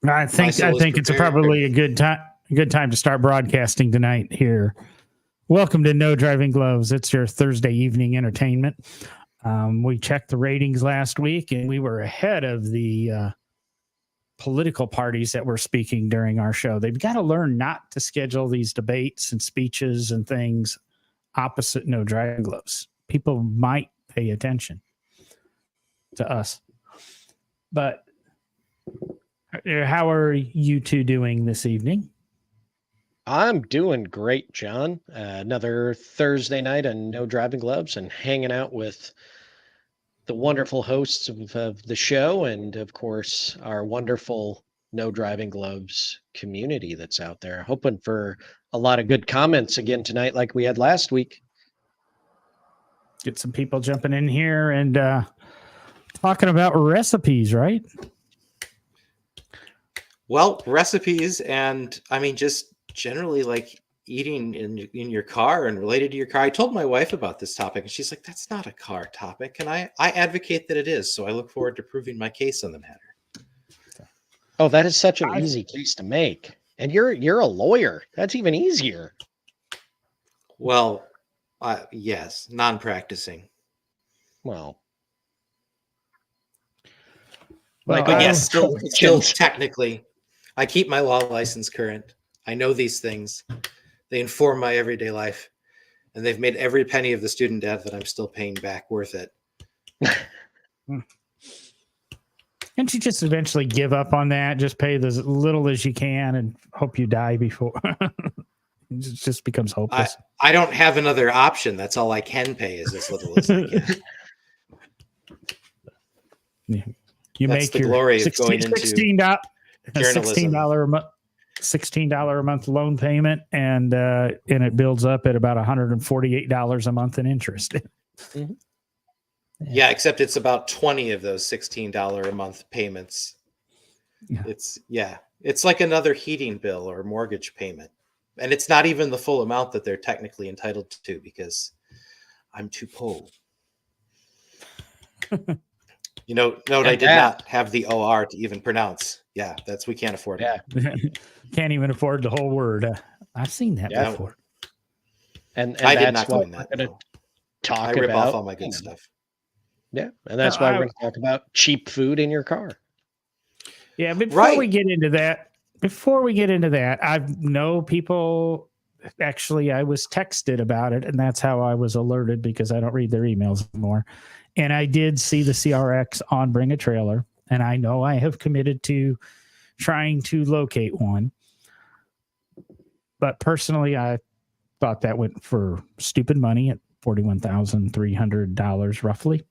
I think it's probably a good time to start broadcasting tonight here. Welcome to No Driving Gloves. It's your Thursday evening entertainment. We checked the ratings last week, and we were ahead of the political parties that were speaking during our show. They've got to learn not to schedule these debates and speeches and things opposite No Driving Gloves. People might pay attention to us. But how are you two doing this evening? I'm doing great, John. Another Thursday night on No Driving Gloves and hanging out with the wonderful hosts of the show and, of course, our wonderful No Driving Gloves community that's out there. Hoping for a lot of good comments again tonight like we had last week. Get some people jumping in here and talking about recipes, right? Well, recipes and, I mean, just generally like eating in your car and related to your car. I told my wife about this topic and she's like, that's not a car topic. And I advocate that it is. So I look forward to proving my case on the matter. Oh, that is such an easy case to make. And you're a lawyer. That's even easier. Well, yes, non-practicing. Well, but yes, still technically, I keep my law license current. I know these things. They inform my everyday life, and they've made every penny of the student debt that I'm still paying back worth it. Can't you just eventually give up on that? Just pay as little as you can and hope you die before it just becomes hopeless. I don't have another option. That's all I can pay is as little as I can. Yeah. You That's make the your glory of going into $16 a month loan payment, and it builds up at about $148 a month in interest. Mm-hmm. Yeah, except it's about 20 of those $16 a month payments. Yeah. It's like another heating bill or mortgage payment. And it's not even the full amount that they're technically entitled to because I'm too poor. Note I did not have the OR to even pronounce. Yeah, we can't afford it. Yeah. Can't even afford the whole word. I've seen that before. And I did that's not what coin we're that. going to talk I about. rip off all my good stuff. Yeah, and that's why we're going to talk about cheap food in your car. Yeah, before we get into that, I know people. Actually, I was texted about it, and that's how I was alerted because I don't read their emails anymore. And I did see the CRX on Bring a Trailer, and I know I have committed to trying to locate one. But personally, I thought that went for stupid money at $41,300 roughly.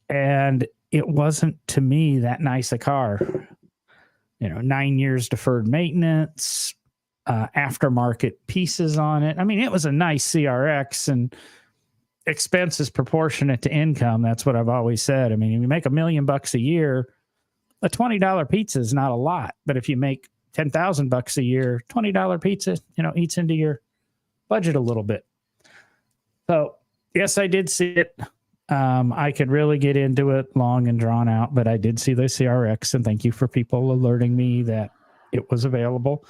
And it wasn't, to me, that nice a car. 9 years deferred maintenance, aftermarket pieces on it. I mean, it was a nice CRX, and expense is proportionate to income. That's what I've always said. I mean, if you make $1 million a year, a $20 pizza is not a lot. But if you make $10,000 a year, $20 pizza, eats into your budget a little bit. So yes, I did see it. I could really get into it long and drawn out, but I did see the CRX, and thank you for people alerting me that it was available.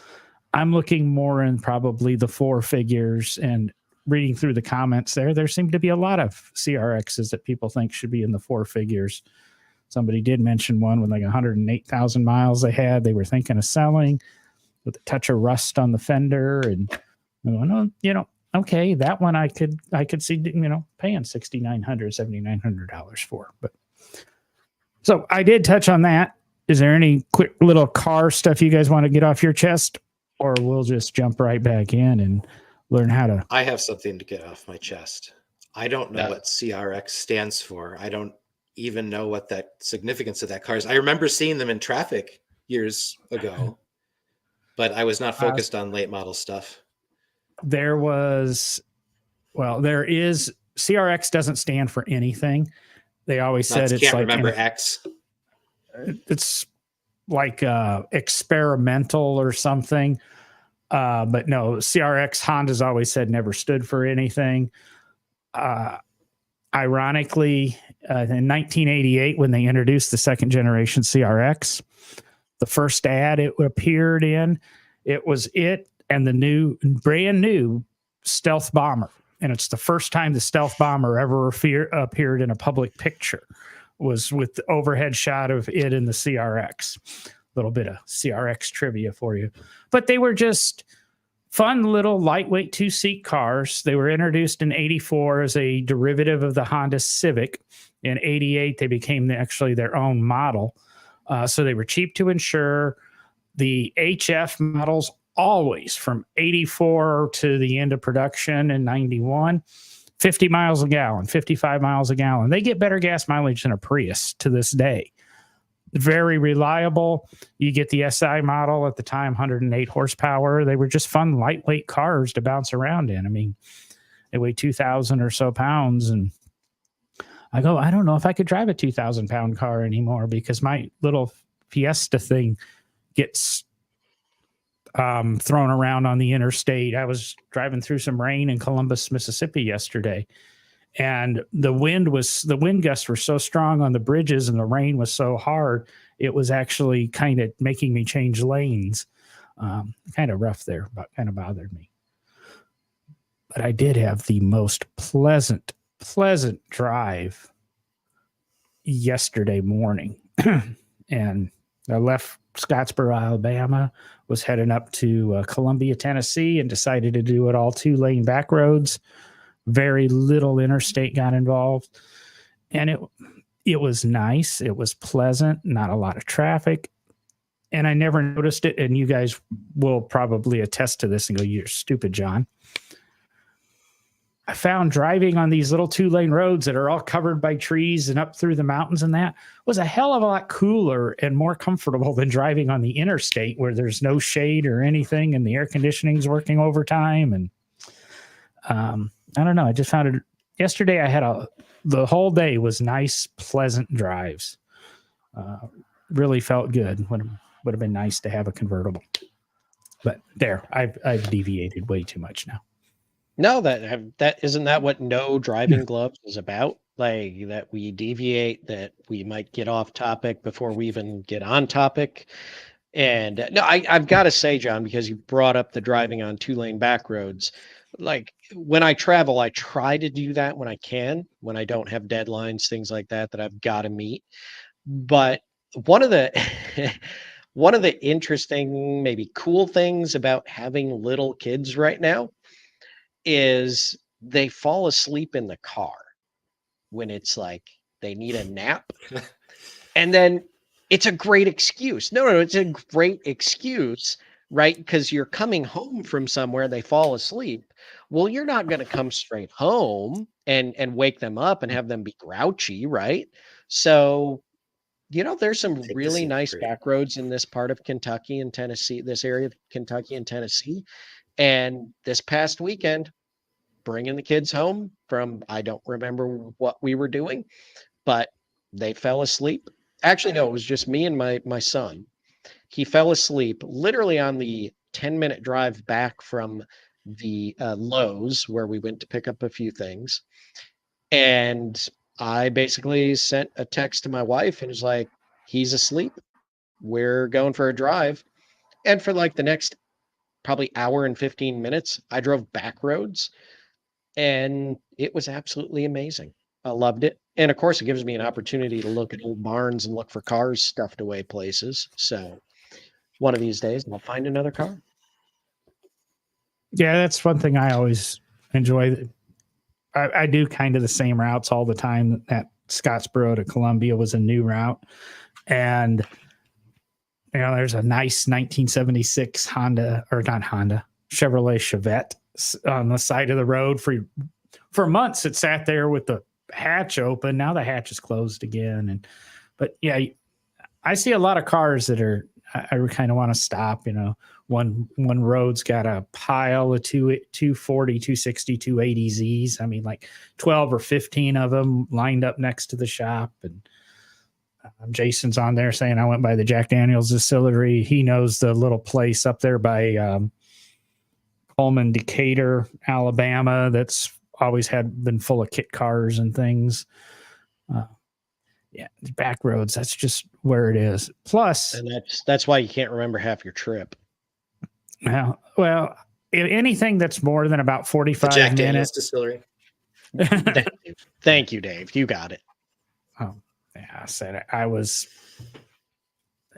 I'm looking more in probably the four figures, and reading through the comments there seem to be a lot of CRXs that people think should be in the four figures. Somebody did mention one with like 108,000 miles they had. They were thinking of selling with a touch of rust on the fender, and I'm going, okay, that one I could see, paying $6,900, $7,900 for. But so I did touch on that. Is there any quick little car stuff you guys want to get off your chest, or we'll just jump right back in and learn how to? I have something to get off my chest. I don't know what CRX stands for. I don't even know what that significance of that car is. I remember seeing them in traffic years ago, but I was not focused on late model stuff. There is CRX doesn't stand for anything. They always said it's can't like remember X. It's like experimental or something. But no, CRX, Honda's always said never stood for anything. Ironically, in 1988, when they introduced the second generation CRX, The first ad it appeared in, it was it and the brand new stealth bomber. And it's the first time the stealth bomber ever appeared in a public picture, was with the overhead shot of it in the CRX. A little bit of CRX trivia for you. But they were just fun little lightweight 2-seat cars. They were introduced in 84 as a derivative of the Honda Civic. In 88, they became actually their own model. So they were cheap to insure. The HF models always from 84 to the end of production in 91, 50 miles a gallon, 55 miles a gallon. They get better gas mileage than a Prius to this day. Very reliable. You get the SI model at the time, 108 horsepower. They were just fun, lightweight cars to bounce around in. I mean, they weigh 2,000 or so pounds. And I go, I don't know if I could drive a 2,000-pound car anymore because my little Fiesta thing gets thrown around on the interstate. I was driving through some rain in Columbus, Mississippi yesterday. And the wind gusts were so strong on the bridges and the rain was so hard, it was actually kind of making me change lanes. Kind of rough there, but kind of bothered me. But I did have the most pleasant drive yesterday morning. And I left Scottsboro, Alabama, was heading up to Columbia, Tennessee, and decided to do it all 2-lane back roads. Very little interstate got involved, and it was nice. It was pleasant, not a lot of traffic, and I never noticed it. And you guys will probably attest to this and go, "You're stupid, John." I found driving on these little 2-lane roads that are all covered by trees and up through the mountains and that was a hell of a lot cooler and more comfortable than driving on the interstate where there's no shade or anything and the air conditioning is working overtime. And I don't know. I just found it yesterday. I had the whole day was nice, pleasant drives. Really felt good. Would have been nice to have a convertible, but there, I've deviated way too much now. No, that isn't that what no driving gloves is about? Like that we deviate, that we might get off topic before we even get on topic. And no, I've got to say, John, because you brought up the driving on 2-lane back roads. Like when I travel, I try to do that when I can, when I don't have deadlines, things like that I've got to meet. But one of the one of the interesting, maybe cool things about having little kids right now is they fall asleep in the car when it's like they need a nap. And then it's a great excuse. No, it's a great excuse, right? Because you're coming home from somewhere, they fall asleep. Well, you're not going to come straight home and wake them up and have them be grouchy, right? So, there's some really nice back roads in this part of Kentucky and Tennessee, this area of Kentucky and Tennessee. And this past weekend, bringing the kids home from, I don't remember what we were doing, but they fell asleep. Actually, no, it was just me and my son. He fell asleep literally on the 10-minute drive back from the Lowe's where we went to pick up a few things. And I basically sent a text to my wife and was like, he's asleep. We're going for a drive. And for like the next probably hour and 15 minutes, I drove back roads. And it was absolutely amazing. I loved it. And of course, it gives me an opportunity to look at old barns and look for cars stuffed away places. So one of these days, I'll find another car. Yeah, that's one thing I always enjoy. I do kind of the same routes all the time. That Scottsboro to Columbia was a new route. And, there's a nice 1976 Chevrolet Chevette on the side of the road. For months it sat there with the hatch open. Now the hatch is closed again. But yeah, I see a lot of cars that I kind of want to stop. One road's got a pile of 240, 260, 280Zs. I mean, like 12 or 15 of them lined up next to the shop. And Jason's on there saying I went by the Jack Daniels distillery. He knows the little place up there by Coleman, Decatur, Alabama, that's always been full of kit cars and things. Yeah, back roads. That's just where it is. Plus, And that's why you can't remember half your trip. well, anything that's more than about The 45 Jack Daniels minutes. distillery. Thank you, Dave. You got it. Oh, yeah, I said it. I was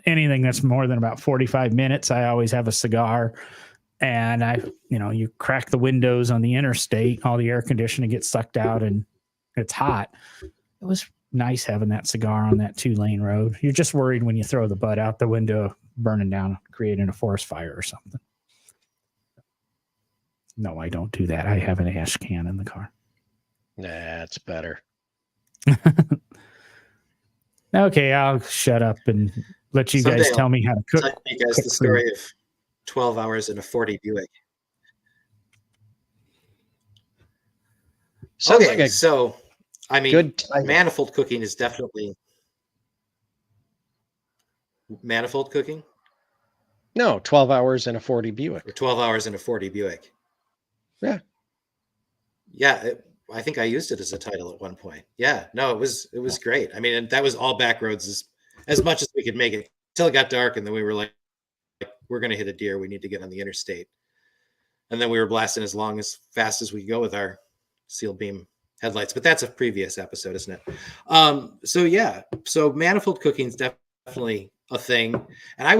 anything that's more than about 45 minutes. I always have a cigar, and you crack the windows on the interstate, all the air conditioning gets sucked out, and it's hot. It was nice having that cigar on that 2-lane road. You're just worried when you throw the butt out the window, burning down, creating a forest fire or something. No, I don't do that. I have an ash can in the car. That's better. Okay, I'll shut up and let you Someday guys tell me how to cook. Tell you guys the story of 12 hours in a 40 Buick. Sounds Okay, like a so I mean, good title. manifold cooking is definitely manifold cooking. No, 12 hours in a 40 Buick. Or 12 hours in a 40 Buick. Yeah. Yeah, I think I used it as a title at one point. Yeah, no, it was great. I mean, and that was all back roads as much as we could make it until it got dark, and then we were like we're going to hit a deer. We need to get on the interstate. And then we were blasting as fast as we could go with our seal beam headlights. But that's a previous episode, isn't it? So yeah, so manifold cooking is definitely a thing. And I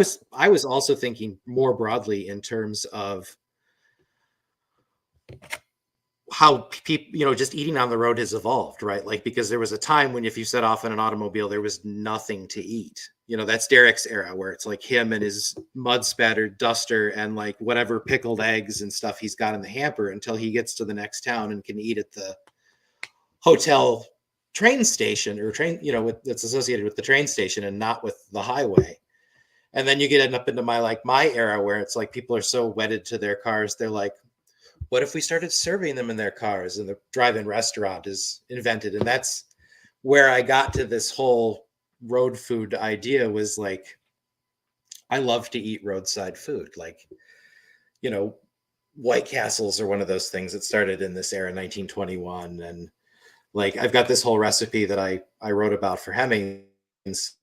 was also thinking more broadly in terms of how people, just eating on the road has evolved, right? Like, because there was a time when if you set off in an automobile, there was nothing to eat. That's Derek's era where it's like him and his mud spattered duster and like whatever pickled eggs and stuff he's got in the hamper until he gets to the next town and can eat at the hotel train station or train, that's associated with the train station and not with the highway. And then you get up into my era where it's like people are so wedded to their cars. They're like, what if we started serving them in their cars? And the drive-in restaurant is invented. And that's where I got to this whole road food idea was like, I love to eat roadside food. Like, White Castles are one of those things that started in this era, 1921. And like, I've got this whole recipe that I wrote about for Hemmings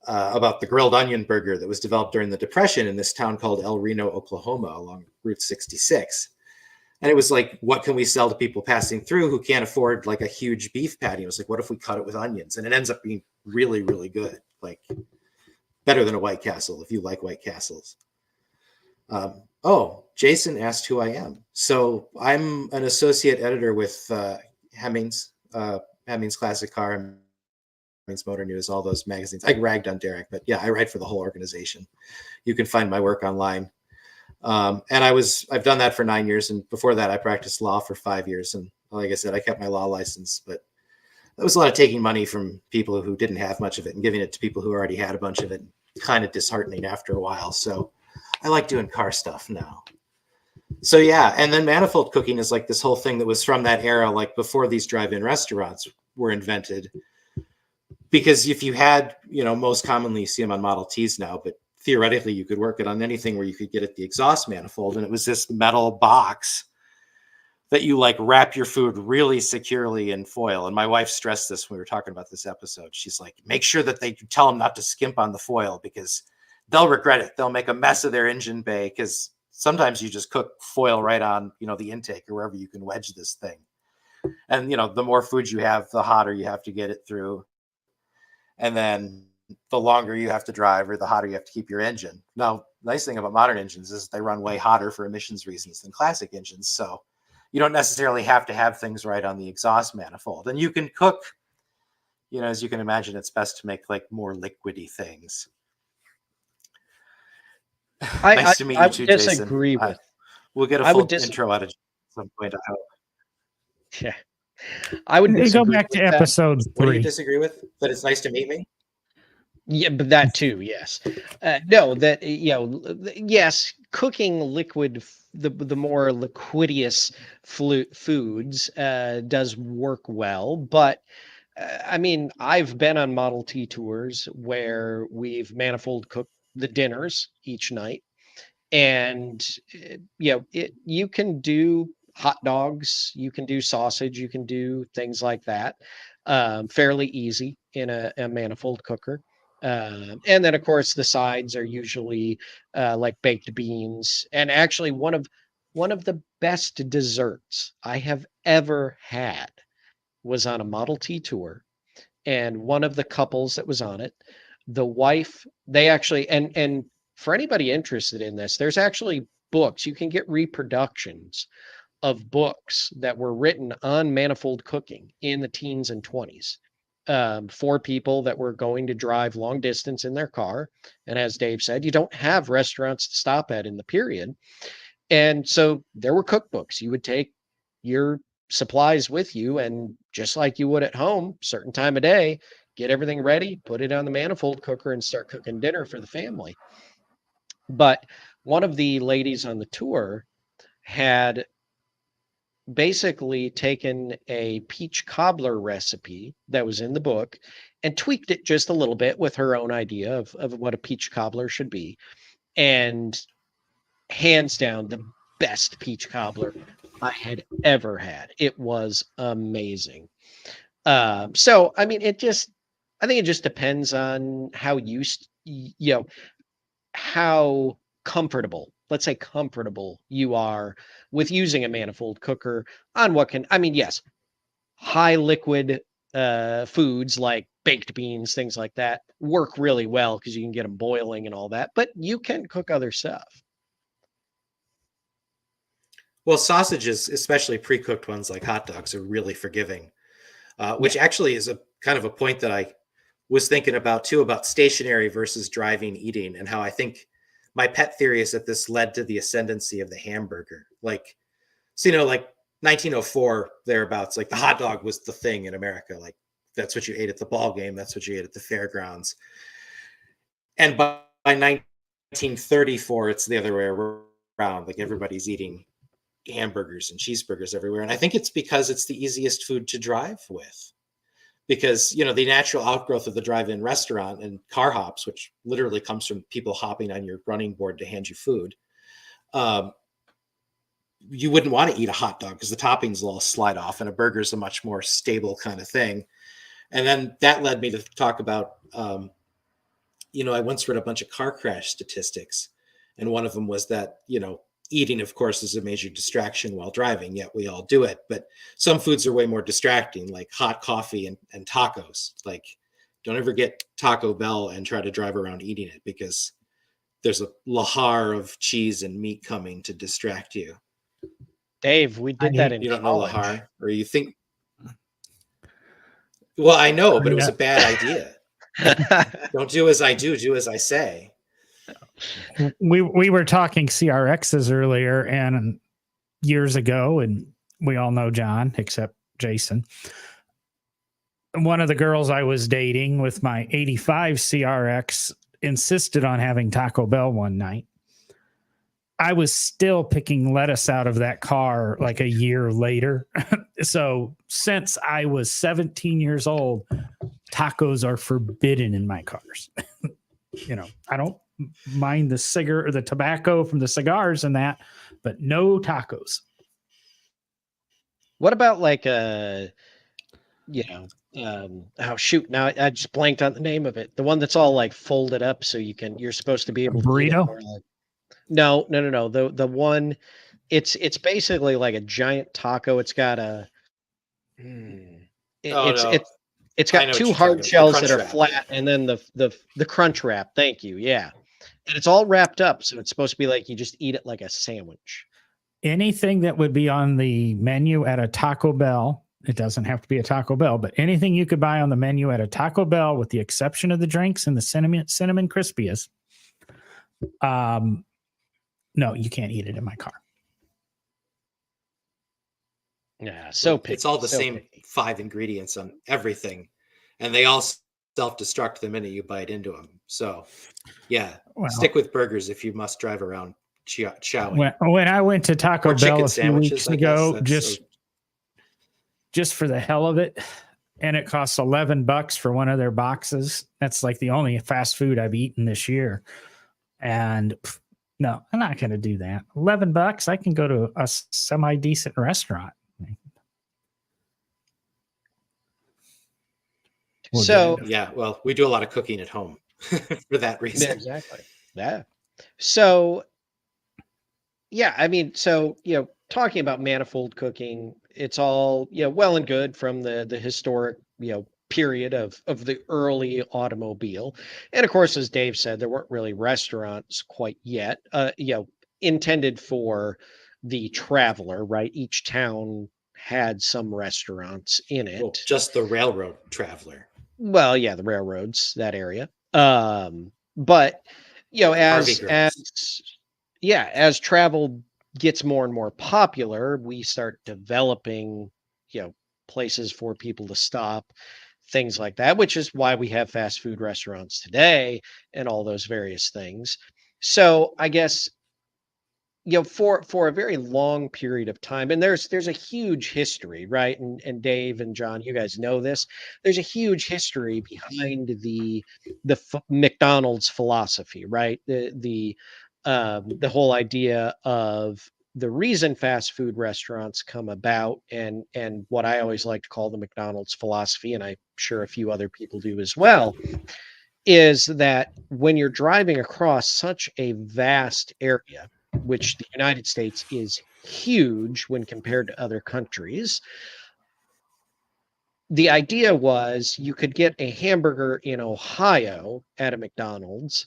about the grilled onion burger that was developed during the Depression in this town called El Reno, Oklahoma, along Route 66. And it was like, what can we sell to people passing through who can't afford like a huge beef patty? It was like, what if we cut it with onions? And it ends up being really, really good. Like better than a White Castle if you like White Castles. Jason asked who I am. So I'm an associate editor with Hemmings Classic Car, Hemmings Motor News, all those magazines. I ragged on Derek, but yeah, I write for the whole organization. You can find my work online. And I've done that for 9 years. And before that, I practiced law for 5 years. And like I said, I kept my law license, but that was a lot of taking money from people who didn't have much of it and giving it to people who already had a bunch of it. Kind of disheartening after a while. So I like doing car stuff now. So yeah. And then manifold cooking is like this whole thing that was from that era, like before these drive-in restaurants were invented. Because if you had, most commonly you see them on Model Ts now, but theoretically you could work it on anything where you could get at the exhaust manifold. And it was this metal box that you like wrap your food really securely in foil. And my wife stressed this when we were talking about this episode. She's like, make sure that they tell them not to skimp on the foil because they'll regret it. They'll make a mess of their engine bay because sometimes you just cook foil right on, the intake or wherever you can wedge this thing. And, the more food you have, the hotter you have to get it through. And then the longer you have to drive or the hotter you have to keep your engine. Now, nice thing about modern engines is they run way hotter for emissions reasons than classic engines. So you don't necessarily have to have things right on the exhaust manifold. And you can cook, as you can imagine, it's best to make like more liquidy things. Nice to meet you too, Jason. Disagree with. We'll get a full intro out of some point, I hope. Yeah. I would go back to episode 3. What do you disagree with? That it's nice to meet me? Yeah, but that too, yes. No, that yes, cooking liquid, the more liquidious foods does work well, but I mean, I've been on Model T tours where we've manifold cooked the dinners each night, and you can do hot dogs, you can do sausage, you can do things like that. fairly easy in a manifold cooker. And then, of course, the sides are usually like baked beans. And actually, one of the best desserts I have ever had was on a Model T tour, and one of the couples that was on it, the wife, they actually, and for anybody interested in this, there's actually books. You can get reproductions of books that were written on manifold cooking in the teens and 20s, for people that were going to drive long distance in their car. And as Dave said, you don't have restaurants to stop at in the period. And so there were cookbooks. You would take your supplies with you, and just like you would at home, certain time of day, get everything ready, put it on the manifold cooker, and start cooking dinner for the family. But one of the ladies on the tour had basically taken a peach cobbler recipe that was in the book and tweaked it just a little bit with her own idea of what a peach cobbler should be. And hands down, the best peach cobbler I had ever had. It was amazing. So, I mean, I think it just depends on how how comfortable, let's say comfortable you are with using a manifold cooker on yes, high liquid foods like baked beans, things like that work really well because you can get them boiling and all that, but you can cook other stuff. Well, sausages, especially pre-cooked ones like hot dogs, are really forgiving, which actually is a kind of a point that I was thinking about too, about stationary versus driving eating, and how I think my pet theory is that this led to the ascendancy of the hamburger. Like, so, like 1904 thereabouts, like the hot dog was the thing in America. Like that's what you ate at the ball game. That's what you ate at the fairgrounds. And by 1934, it's the other way around. Like everybody's eating hamburgers and cheeseburgers everywhere. And I think it's because it's the easiest food to drive with. Because, the natural outgrowth of the drive-in restaurant and car hops, which literally comes from people hopping on your running board to hand you food, you wouldn't want to eat a hot dog because the toppings will all slide off, and a burger is a much more stable kind of thing. And then that led me to talk about, I once read a bunch of car crash statistics, and one of them was that, eating, of course, is a major distraction while driving, yet we all do it. But some foods are way more distracting, like hot coffee and tacos. Like, don't ever get Taco Bell and try to drive around eating it, because there's a lahar of cheese and meat coming to distract you. Dave, we did that in You don't college. know lahar, or you think? Well, I know, but it was a bad idea. Don't do as I do, do as I say. We were talking CRXs earlier, and years ago, and we all know John except Jason. One of the girls I was dating with my 85 CRX insisted on having Taco Bell one night. I was still picking lettuce out of that car like a year later. So since I was 17 years old, tacos are forbidden in my cars. I don't mind the tobacco from the cigars and that, but no tacos. What about like shoot, now I just blanked on the name of it. The one that's all like folded up so you're supposed to be able to burrito? eat it more like, no. The one, it's basically like a giant taco. It's got it's got two hard shells that are flat, and then the crunch wrap. Thank you. Yeah. And it's all wrapped up, so it's supposed to be like you just eat it like a sandwich. Anything that would be on the menu at a Taco Bell, it doesn't have to be a Taco Bell, but anything you could buy on the menu at a Taco Bell, with the exception of the drinks and the cinnamon Crispies, no, you can't eat it in my car. Yeah, so picky, it's all the same 5 ingredients on everything, and they all self-destruct the minute you bite into them. So, yeah, stick with burgers if you must drive around chowing. When I went to Taco Bell a few weeks ago, just for the hell of it, and it costs $11 for one of their boxes. That's like the only fast food I've eaten this year. And no, I'm not going to do that. $11, I can go to a semi-decent restaurant. We'll get So, into Yeah, well, we do a lot of cooking at home for that yeah, reason. exactly. Yeah. So, yeah, I mean, so, talking about manifold cooking, it's all, well and good from the historic, period of the early automobile. And of course, as Dave said, there weren't really restaurants quite yet, intended for the traveler, right? Each town had some restaurants in Well, it. just the railroad traveler. Well, yeah, the railroads, that area. But Harvey girls. as travel gets more and more popular, we start developing, places for people to stop, things like that, which is why we have fast food restaurants today and all those various things. So I guess for a very long period of time, and there's a huge history, right? And Dave and John, you guys know this. There's a huge history behind the McDonald's philosophy, right? The whole idea of the reason fast food restaurants come about, and what I always like to call the McDonald's philosophy, and I'm sure a few other people do as well, is that when you're driving across such a vast area, which the United States is huge when compared to other countries, the idea was you could get a hamburger in Ohio at a McDonald's,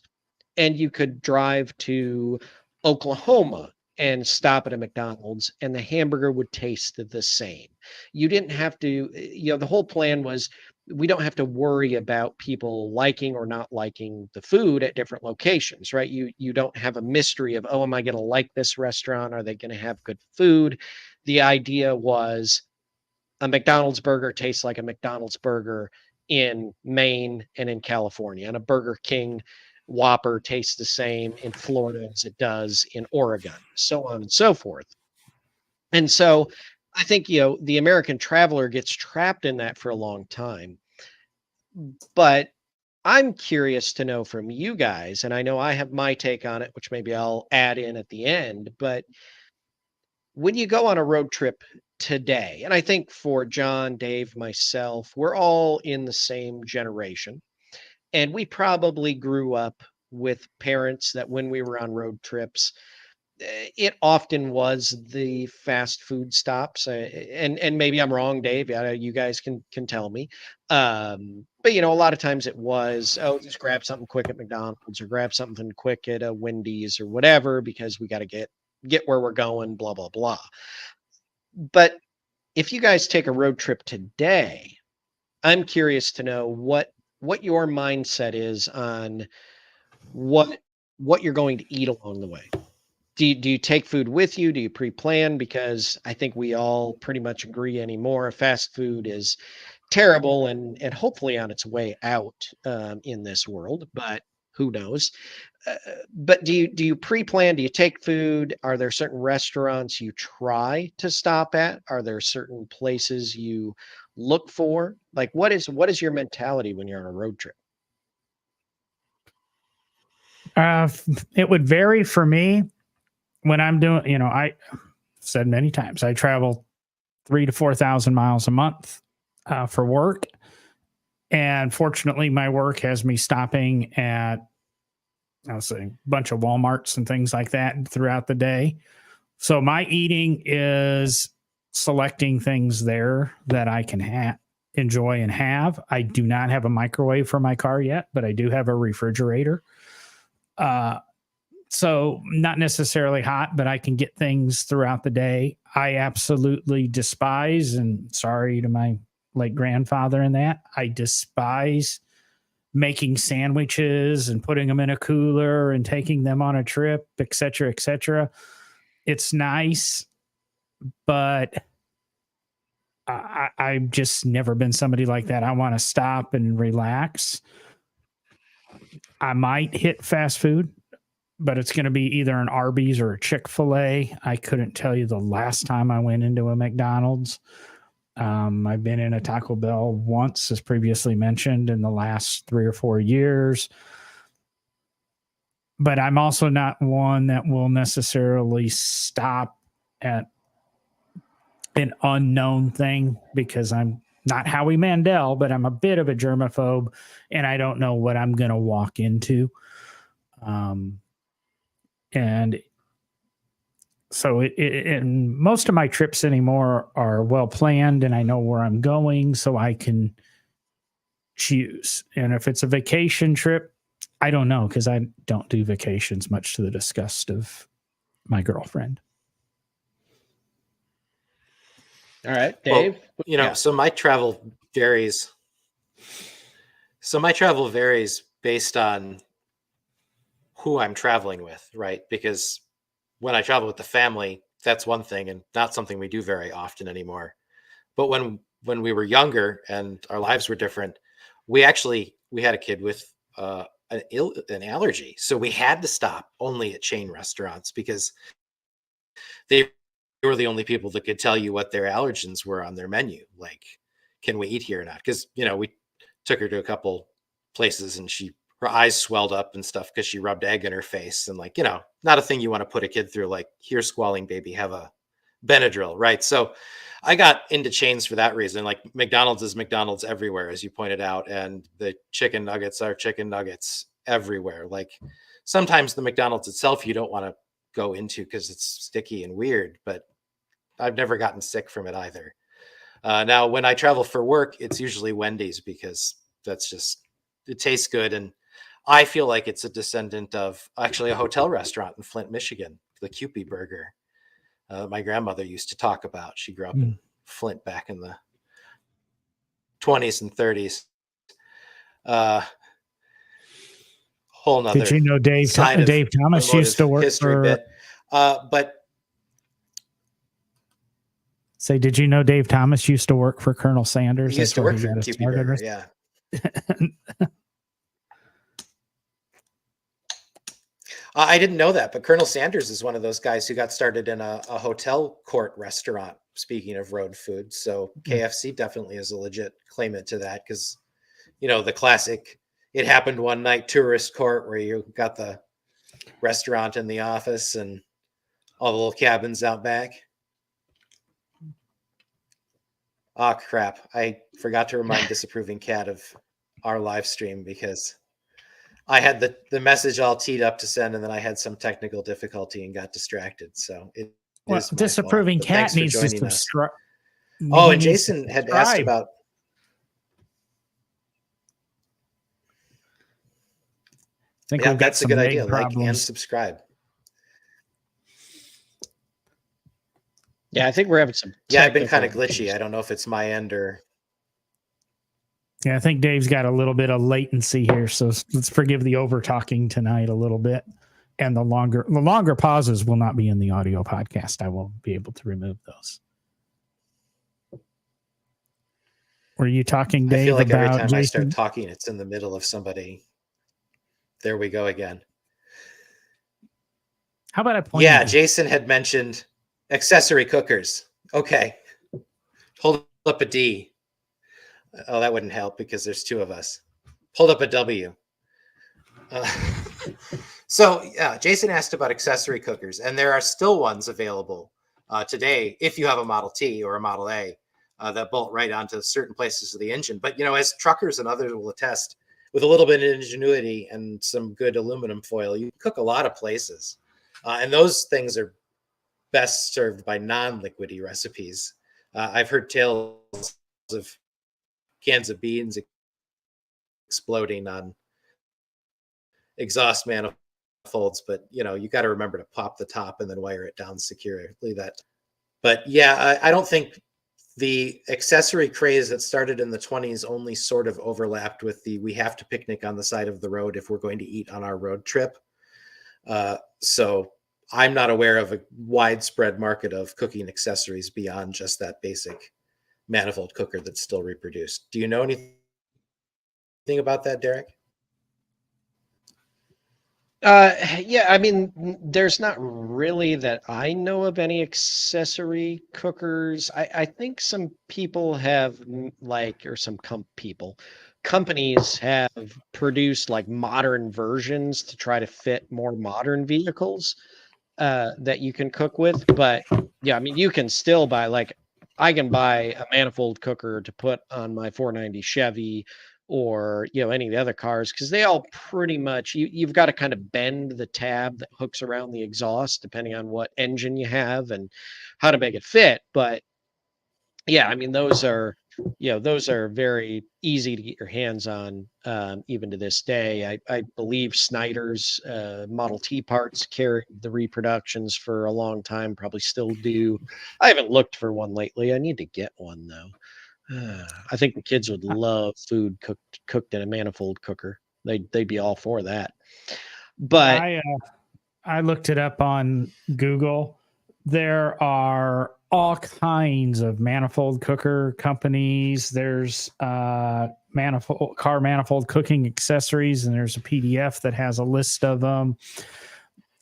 and you could drive to Oklahoma and stop at a McDonald's, and the hamburger would taste the same. You didn't have to, the whole plan was we don't have to worry about people liking or not liking the food at different locations, right? You don't have a mystery of, oh, am I going to like this restaurant? Are they going to have good food? The idea was a McDonald's burger tastes like a McDonald's burger in Maine and in California, and a Burger King Whopper tastes the same in Florida as it does in Oregon, so on and so forth. And so I think, the American traveler gets trapped in that for a long time. But I'm curious to know from you guys, and I know I have my take on it, which maybe I'll add in at the end, but when you go on a road trip today, and I think for John, Dave, myself, we're all in the same generation, and we probably grew up with parents that when we were on road trips, it often was the fast food stops, and maybe I'm wrong, Dave. You guys can tell me. But a lot of times it was, oh, just grab something quick at McDonald's or grab something quick at a Wendy's or whatever because we got to get where we're going, blah blah blah. But if you guys take a road trip today, I'm curious to know what your mindset is on what you're going to eat along the way. Do you take food with you? Do you pre-plan? Because I think we all pretty much agree anymore. Fast food is terrible and hopefully on its way out in this world, but who knows? Uh, but do you pre-plan? Do you take food? Are there certain restaurants you try to stop at? Are there certain places you look for? Like what is your mentality when you're on a road trip? it would vary for me when I'm doing, I said many times I travel 3 to 4,000 miles a month for work. And fortunately, my work has me stopping at, I was saying, a bunch of Walmarts and things like that throughout the day. So my eating is selecting things there that I can enjoy and have. I do not have a microwave for my car yet, but I do have a refrigerator. So not necessarily hot, but I can get things throughout the day. I absolutely despise, and sorry to my late grandfather in that, I despise making sandwiches and putting them in a cooler and taking them on a trip, et cetera, et cetera. It's nice, but I've just never been somebody like that. I want to stop and relax. I might hit fast food, but it's going to be either an Arby's or a Chick-fil-A. I couldn't tell you the last time I went into a McDonald's. I've been in a Taco Bell once, as previously mentioned, in the last 3 or 4 years. But I'm also not one that will necessarily stop at an unknown thing because I'm not Howie Mandel, but I'm a bit of a germaphobe, and I don't know what I'm going to walk into. And so and most of my trips anymore are well planned, and I know where I'm going, so I can choose. And if it's a vacation trip, I don't know, because I don't do vacations, much to the disgust of my girlfriend. All right, Dave. Well, so my travel varies. So my travel varies based on who I'm traveling with, right? Because when I travel with the family, that's one thing and not something we do very often anymore. But when we were younger and our lives were different, we had a kid with an allergy. So we had to stop only at chain restaurants because they were the only people that could tell you what their allergens were on their menu. Like, can we eat here or not? Because, we took her to a couple places and her eyes swelled up and stuff because she rubbed egg in her face. And not a thing you want to put a kid through, like, here, squalling baby, have a Benadryl, right? So I got into chains for that reason. Like, McDonald's is McDonald's everywhere, as you pointed out. And the chicken nuggets are chicken nuggets everywhere. Like, sometimes the McDonald's itself, you don't want to go into because it's sticky and weird, but I've never gotten sick from it either. Now, when I travel for work, it's usually Wendy's because it tastes good. And I feel like it's a descendant of actually a hotel restaurant in Flint, Michigan, the Kewpie Burger. My grandmother used to talk about. She grew up in Flint back in the 20s and 30s. Whole nother. Did you know Dave Thomas used to work for? Did you know Dave Thomas used to work for Colonel Sanders? He used to work for Kewpie Burger, yeah. I didn't know that, but Colonel Sanders is one of those guys who got started in a hotel court restaurant, speaking of road food. So KFC definitely is a legit claimant to that because, the classic, it happened one night tourist court where you got the restaurant in the office and all the little cabins out back. Oh, crap. I forgot to remind Disapproving Cat of our live stream because I had the message all teed up to send, and then I had some technical difficulty and got distracted. So Disapproving Cat needs to subscribe. Oh, and Jason had asked about. I think that's a good idea. Like and subscribe. Yeah, I think we're having some. Yeah, I've been kind of glitchy. I don't know if it's my end or. Yeah, I think Dave's got a little bit of latency here, so let's forgive the over talking tonight a little bit, and the longer pauses will not be in the audio podcast. I will be able to remove those. Were you talking, Dave? I feel like about every time Jason? I start talking, it's in the middle of somebody. There we go again. How about I point? Yeah, Jason had mentioned accessory cookers. Okay. Hold up a D. Oh, that wouldn't help because there's two of us. Hold up a W. So, Jason asked about accessory cookers, and there are still ones available today if you have a Model T or a Model A that bolt right onto certain places of the engine. But, as truckers and others will attest, with a little bit of ingenuity and some good aluminum foil, you can cook a lot of places. And those things are best served by non-liquidy recipes. I've heard tales of cans of beans exploding on exhaust manifolds, but you got to remember to pop the top and then wire it down securely. But yeah, I don't think the accessory craze that started in the 20s only sort of overlapped with we have to picnic on the side of the road if we're going to eat on our road trip. So I'm not aware of a widespread market of cooking accessories beyond just that basic manifold cooker that's still reproduced. Do you know anything about that, Derek? Yeah, I mean, there's not really that I know of any accessory cookers. I think some people have or some companies have produced like modern versions to try to fit more modern vehicles that you can cook with. But yeah, I mean, you can still buy like I can buy a manifold cooker to put on my 490 Chevy or, any of the other cars, because they all pretty much, you've got to kind of bend the tab that hooks around the exhaust depending on what engine you have and how to make it fit. But yeah, I mean, those are very easy to get your hands on, even to this day. I believe Snyder's Model T parts carried the reproductions for a long time, probably still do. I haven't looked for one lately. I need to get one though. I think the kids would love food cooked in a manifold cooker. They'd be all for that. But I looked it up on Google. There are all kinds of manifold cooker companies. There's car manifold cooking accessories, and there's a PDF that has a list of them.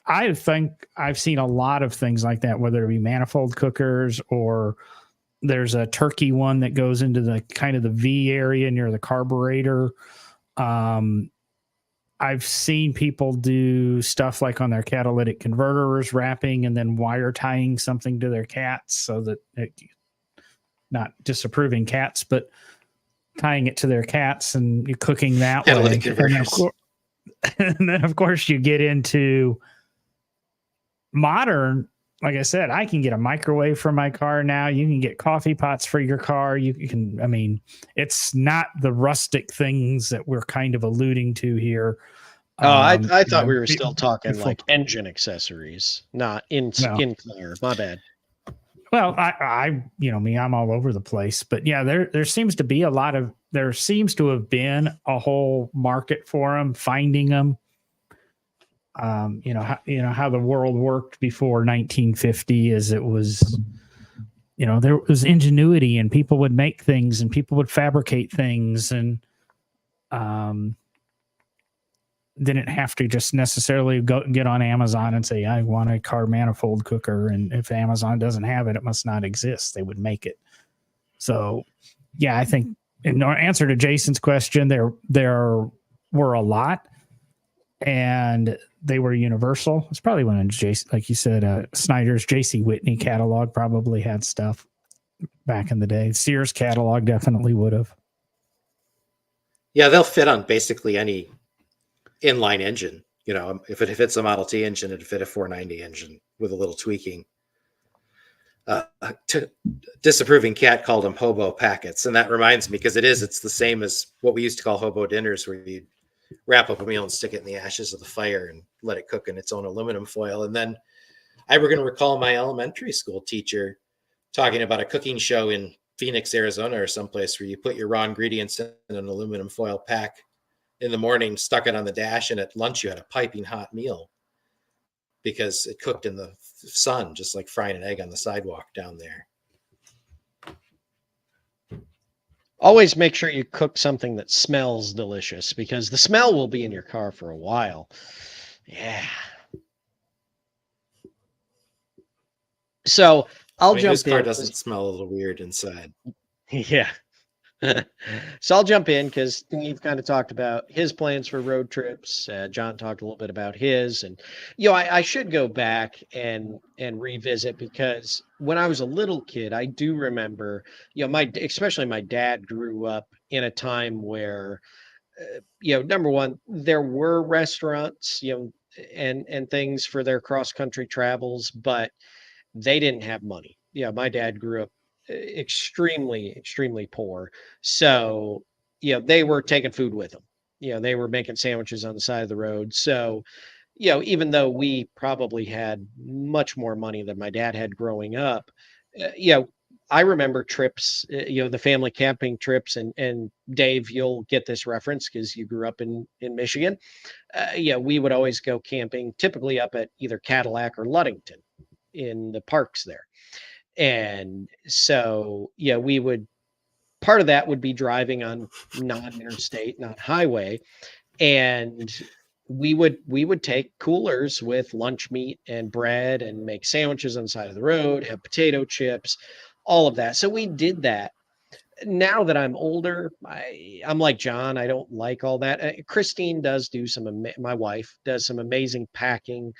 I think I've seen a lot of things like that, whether it be manifold cookers, or there's a turkey one that goes into the kind of the V area near the carburetor. I've seen people do stuff like on their catalytic converters, wrapping and then wire tying something to their cats, so that not disapproving cats, but tying it to their cats and you're cooking that Catalytic way. converters. And then of course you get into modern. Like I said, I can get a microwave for my car now. You can get coffee pots for your car. You can, I mean, it's not the rustic things that we're kind of alluding to here. Oh, I thought we were still talking like engine accessories, not in car. My bad. Well, I me, I'm all over the place, but yeah, there seems to be there seems to have been a whole market for them, finding them. How the world worked before 1950 is it was, there was ingenuity and people would make things and people would fabricate things and didn't have to just necessarily go get on Amazon and say, I want a car manifold cooker. And if Amazon doesn't have it, it must not exist. They would make it. So yeah, I think in answer to Jason's question, there were a lot. And they were universal. It's probably one of Jason, like you said, Snyder's J.C. Whitney catalog probably had stuff back in the day. Sears catalog definitely would have. Yeah, they'll fit on basically any inline engine. If it fits a Model T engine, it'd fit a 490 engine with a little tweaking. Disapproving cat called them hobo packets, and that reminds me, because it's the same as what we used to call hobo dinners, where you wrap up a meal and stick it in the ashes of the fire and let it cook in its own aluminum foil. And then I were going to recall my elementary school teacher talking about a cooking show in Phoenix, Arizona, or someplace where you put your raw ingredients in an aluminum foil pack in the morning, stuck it on the dash, and at lunch you had a piping hot meal because it cooked in the sun, just like frying an egg on the sidewalk down there. Always make sure you cook something that smells delicious, because the smell will be in your car for a while. Yeah. So I'll jump his car in. Doesn't smell a little weird inside. Yeah. So I'll jump in because Steve kind of talked about his plans for road trips. John talked a little bit about his, and I should go back and revisit, because when I was a little kid, I do remember, especially my dad grew up in a time where, number one, there were restaurants, and things for their cross country travels, but they didn't have money. My dad grew up extremely poor. So, they were taking food with them. They were making sandwiches on the side of the road. So, even though we probably had much more money than my dad had growing up, I remember trips, the family camping trips, and Dave, you'll get this reference because you grew up in Michigan. We would always go camping, typically up at either Cadillac or Ludington in the parks there. And so, part of that would be driving on non-interstate, not highway. And we would take coolers with lunch meat and bread and make sandwiches on the side of the road, have potato chips, all of that. So we did that. Now that I'm older, I'm like John. I don't like all that. Christine does do my wife does some amazing packing.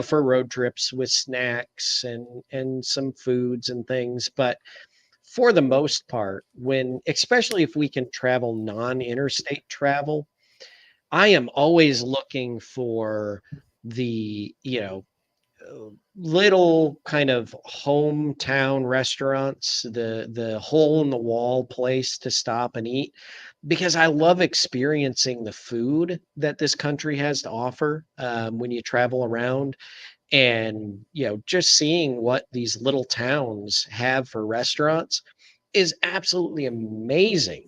for road trips with snacks and some foods and things. But for the most part, especially if we can travel non-interstate travel, I am always looking for the, little kind of hometown restaurants, the hole in the wall place to stop and eat, because I love experiencing the food that this country has to offer when you travel around, and just seeing what these little towns have for restaurants is absolutely amazing.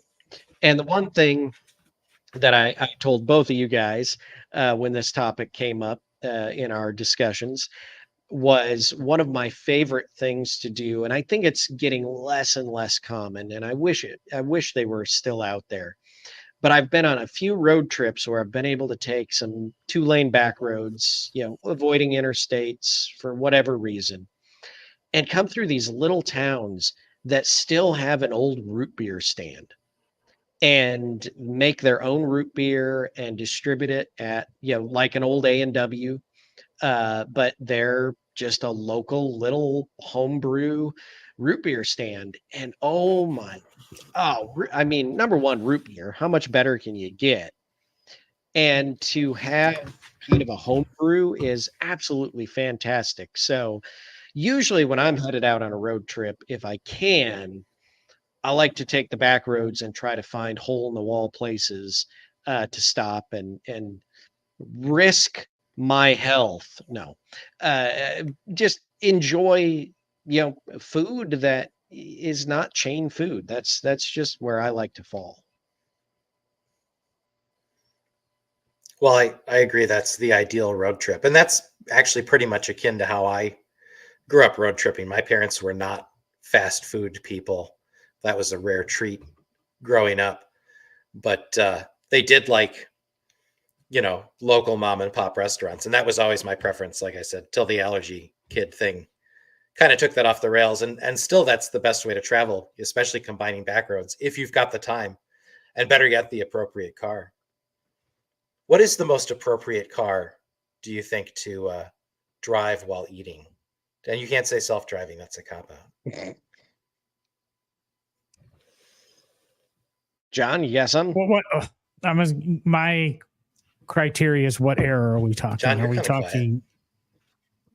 And the one thing that I told both of you guys when this topic came up in our discussions was one of my favorite things to do, and I think it's getting less and less common, and I wish they were still out there. But I've been on a few road trips where I've been able to take some 2-lane back roads, avoiding interstates for whatever reason, and come through these little towns that still have an old root beer stand and make their own root beer and distribute it at, like an old A&W, but they're just a local little homebrew root beer stand. And I mean, number one, root beer, how much better can you get? And to have kind of a homebrew is absolutely fantastic. So usually when I'm headed out on a road trip, if I can, I like to take the back roads and try to find hole in the wall places to stop and risk my health. No, just enjoy, food that is not chain food. That's just where I like to fall. Well, I agree. That's the ideal road trip. And that's actually pretty much akin to how I grew up road tripping. My parents were not fast food people. That was a rare treat growing up. But they did like, local mom and pop restaurants. And that was always my preference, like I said, till the allergy kid thing kind of took that off the rails. And still, that's the best way to travel, especially combining back roads, if you've got the time, and better yet, the appropriate car. What is the most appropriate car, do you think, to drive while eating? And you can't say self-driving. That's a cop-out. John, you got something? Well, my criteria is, what era are we talking? John, are we talking? Quiet.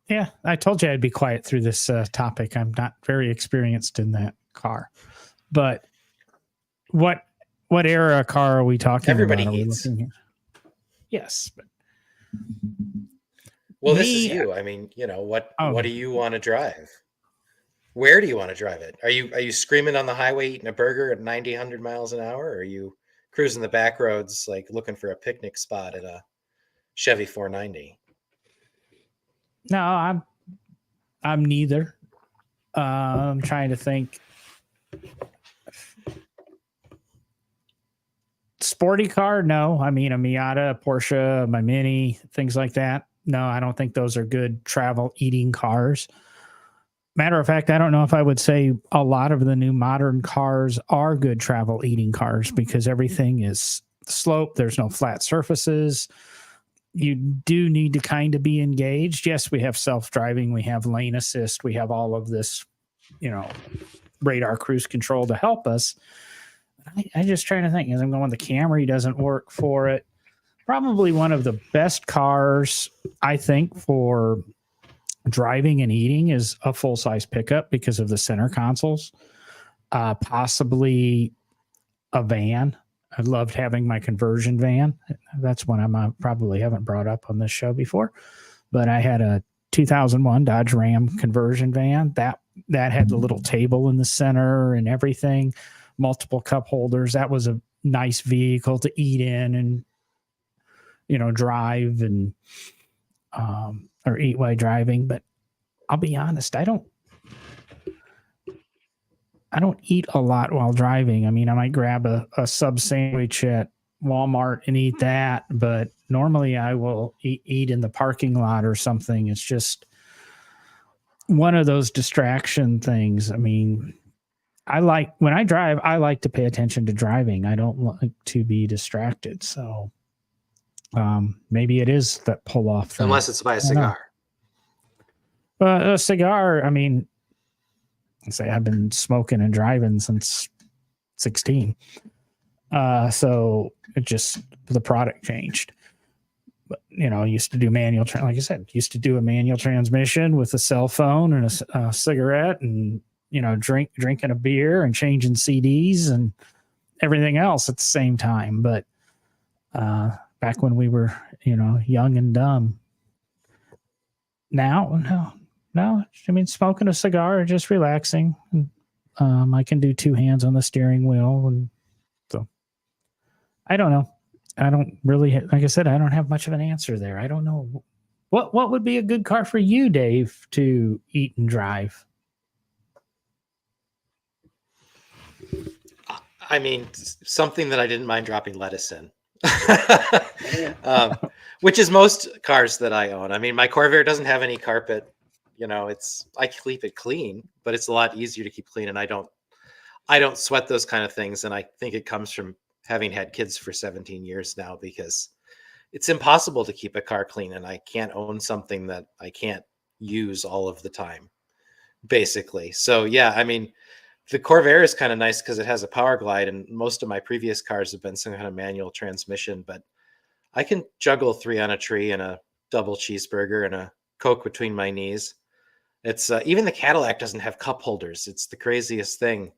Yeah, I told you I'd be quiet through this topic. I'm not very experienced in that car, but what era car are we talking Everybody about? eats. Yes. But well, this is you. I mean, what do you want to drive? Where do you want to drive it? Are you screaming on the highway eating a burger at 90, 100 miles an hour? Or are you cruising the back roads like looking for a picnic spot at a Chevy 490? No, I'm neither. I'm trying to think. Sporty car? No. I mean, a Miata, a Porsche, my Mini, things like that. No, I don't think those are good travel eating cars. Matter of fact, I don't know if I would say a lot of the new modern cars are good travel eating cars, because everything is sloped. There's no flat surfaces. You do need to kind of be engaged. Yes, we have self-driving. We have lane assist. We have all of this, radar cruise control to help us. I just trying to think, as I'm going, the Camry doesn't work for it. Probably one of the best cars, I think, for driving and eating is a full-size pickup because of the center consoles. Possibly a van. I loved having my conversion van. That's one I probably haven't brought up on this show before, but I had a 2001 Dodge Ram conversion van that had the little table in the center and everything, multiple cup holders. That was a nice vehicle to eat in and, drive and, or eat while driving. But I'll be honest, I don't eat a lot while driving. I mean, I might grab a sub sandwich at Walmart and eat that, but normally I will eat in the parking lot or something. It's just one of those distraction things. I mean, when I drive, I like to pay attention to driving. I don't like to be distracted. So maybe it is that pull off thing. Unless it's by a cigar. A cigar, I mean, say I've been smoking and driving since 16. So it just, the product changed. But, I used to do manual, like I said, used to do a manual transmission with a cell phone and a cigarette and, drinking a beer and changing CDs and everything else at the same time. But back when we were, young and dumb. Now, no. I mean, smoking a cigar, just relaxing. I can do two hands on the steering wheel, and so I don't know. I don't really, like I said, I don't have much of an answer there. I don't know what would be a good car for you, Dave, to eat and drive. I mean, something that I didn't mind dropping lettuce in, which is most cars that I own. I mean, my Corvair doesn't have any carpet. I keep it clean, but it's a lot easier to keep clean, and I don't sweat those kind of things. And I think it comes from having had kids for 17 years now, because it's impossible to keep a car clean, and I can't own something that I can't use all of the time, basically. So yeah, I mean, the Corvair is kind of nice because it has a power glide, and most of my previous cars have been some kind of manual transmission, but I can juggle 3 on a tree and a double cheeseburger and a Coke between my knees. It's even the Cadillac doesn't have cup holders. It's the craziest thing.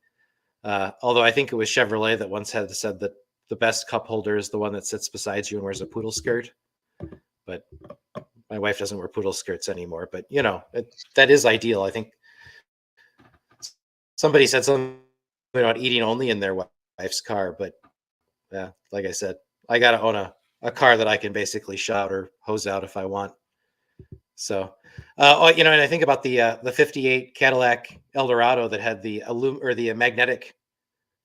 Although I think it was Chevrolet that once had said that the best cup holder is the one that sits beside you and wears a poodle skirt. But my wife doesn't wear poodle skirts anymore. But, that is ideal. I think somebody said something about eating only in their wife's car. But yeah, like I said, I got to own a car that I can basically shout or hose out if I want. So, and I think about the 58 Cadillac Eldorado that had the magnetic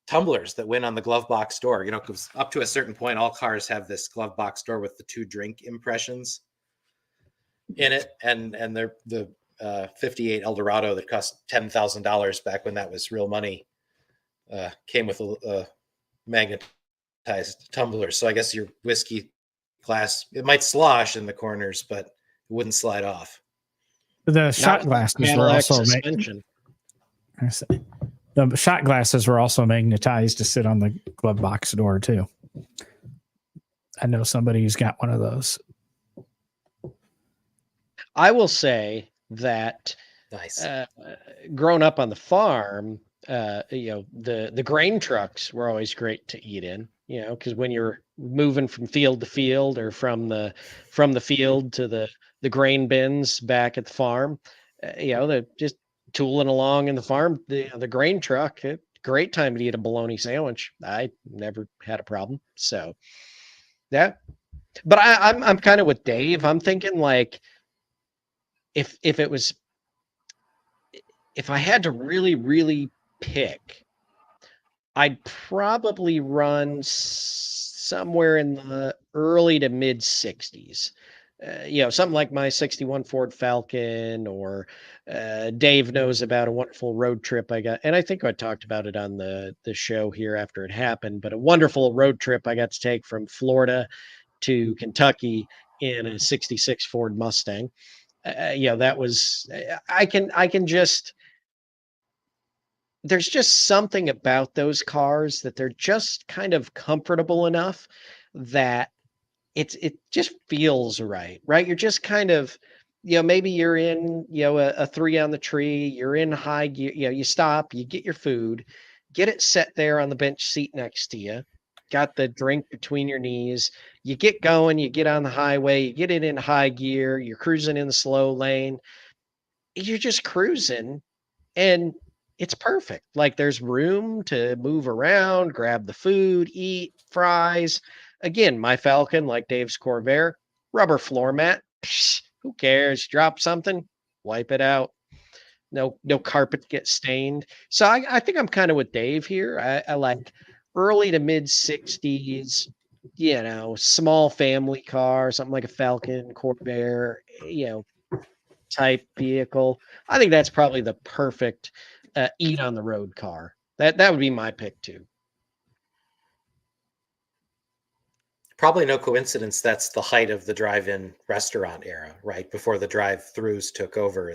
tumblers that went on the glove box door. Because up to a certain point, all cars have this glove box door with the 2 drink impressions in it, and they're the 58 Eldorado that cost $10,000 back when that was real money, came with a magnetized tumbler. So I guess your whiskey glass, it might slosh in the corners, but it wouldn't slide off. The shot glasses were also suspension. The shot glasses were also magnetized to sit on the glove box door too. I know somebody who's got one of those. I will say that Nice. Growing up on the farm, the grain trucks were always great to eat in. Because when you're moving from field to field, or from the field to the grain bins back at the farm, they're just tooling along in the farm. The grain truck, great time to eat a bologna sandwich. I never had a problem. So, yeah. But I'm kind of with Dave. I'm thinking, like, if I had to really, really pick, I'd probably run somewhere in the early to mid 60s. Something like my 61 Ford Falcon, or Dave knows about a wonderful road trip I got. And I think I talked about it on the show here after it happened, but a wonderful road trip I got to take from Florida to Kentucky in a 66 Ford Mustang. That was, I can just, there's just something about those cars that they're just kind of comfortable enough that it just feels right. You're just kind of, maybe you're in, a 3 on the tree, you're in high gear, you stop, you get your food, get it set there on the bench seat next to you, got the drink between your knees, you get going, you get on the highway, you get it in high gear, you're cruising in the slow lane, you're just cruising, and it's perfect. Like, there's room to move around, grab the food, eat, fries. Again, my Falcon, like Dave's Corvair, rubber floor mat. Who cares? Drop something, wipe it out. No carpet gets stained. So I think I'm kind of with Dave here. I like early to mid 60s, small family car, something like a Falcon, Corvair, type vehicle. I think that's probably the perfect eat on the road car. That would be my pick too. Probably no coincidence that's the height of the drive-in restaurant era, right? Before the drive-throughs took over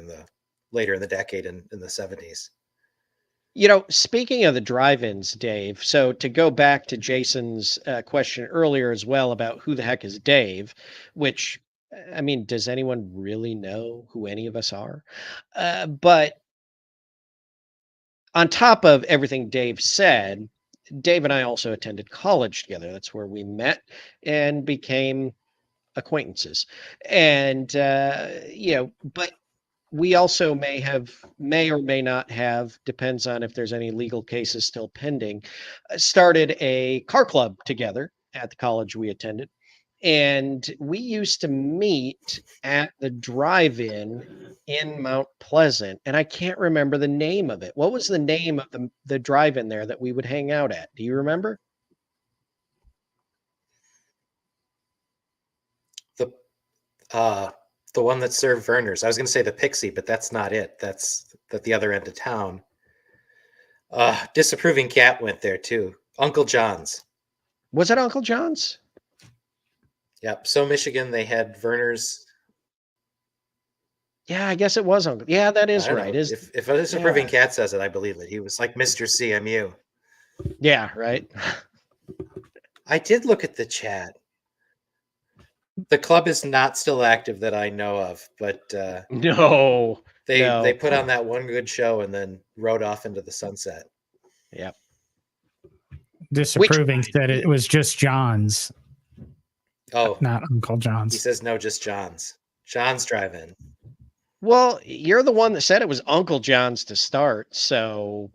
later in the decade in the 70s. Speaking of the drive-ins, Dave, so to go back to Jason's question earlier as well about who the heck is Dave, which, I mean, does anyone really know who any of us are? But on top of everything Dave said, Dave and I also attended college together. That's where we met and became acquaintances. And, but we also may or may not have, depends on if there's any legal cases still pending, started a car club together at the college we attended. And we used to meet at the drive-in in Mount Pleasant, and I can't remember the name of it. What was the name of the drive-in there that we would hang out at? Do you remember? The one that served Verner's. I was going to say the Pixie, but that's not it. That's at the other end of town. Disapproving Cat went there too. Uncle John's. Was it Uncle John's? Yep. So Michigan, they had Verner's. Yeah, I guess it was Uncle. Yeah, that is right. If a disapproving cat says it, I believe it. He was like Mr. CMU. Yeah, right. I did look at the chat. The club is not still active that I know of, but no, they put on that one good show and then rode off into the sunset. Yep. Disapproving said it was just John's. Oh, not Uncle John's. He says no, just John's. John's Drive-In. Well, you're the one that said it was Uncle John's to start, so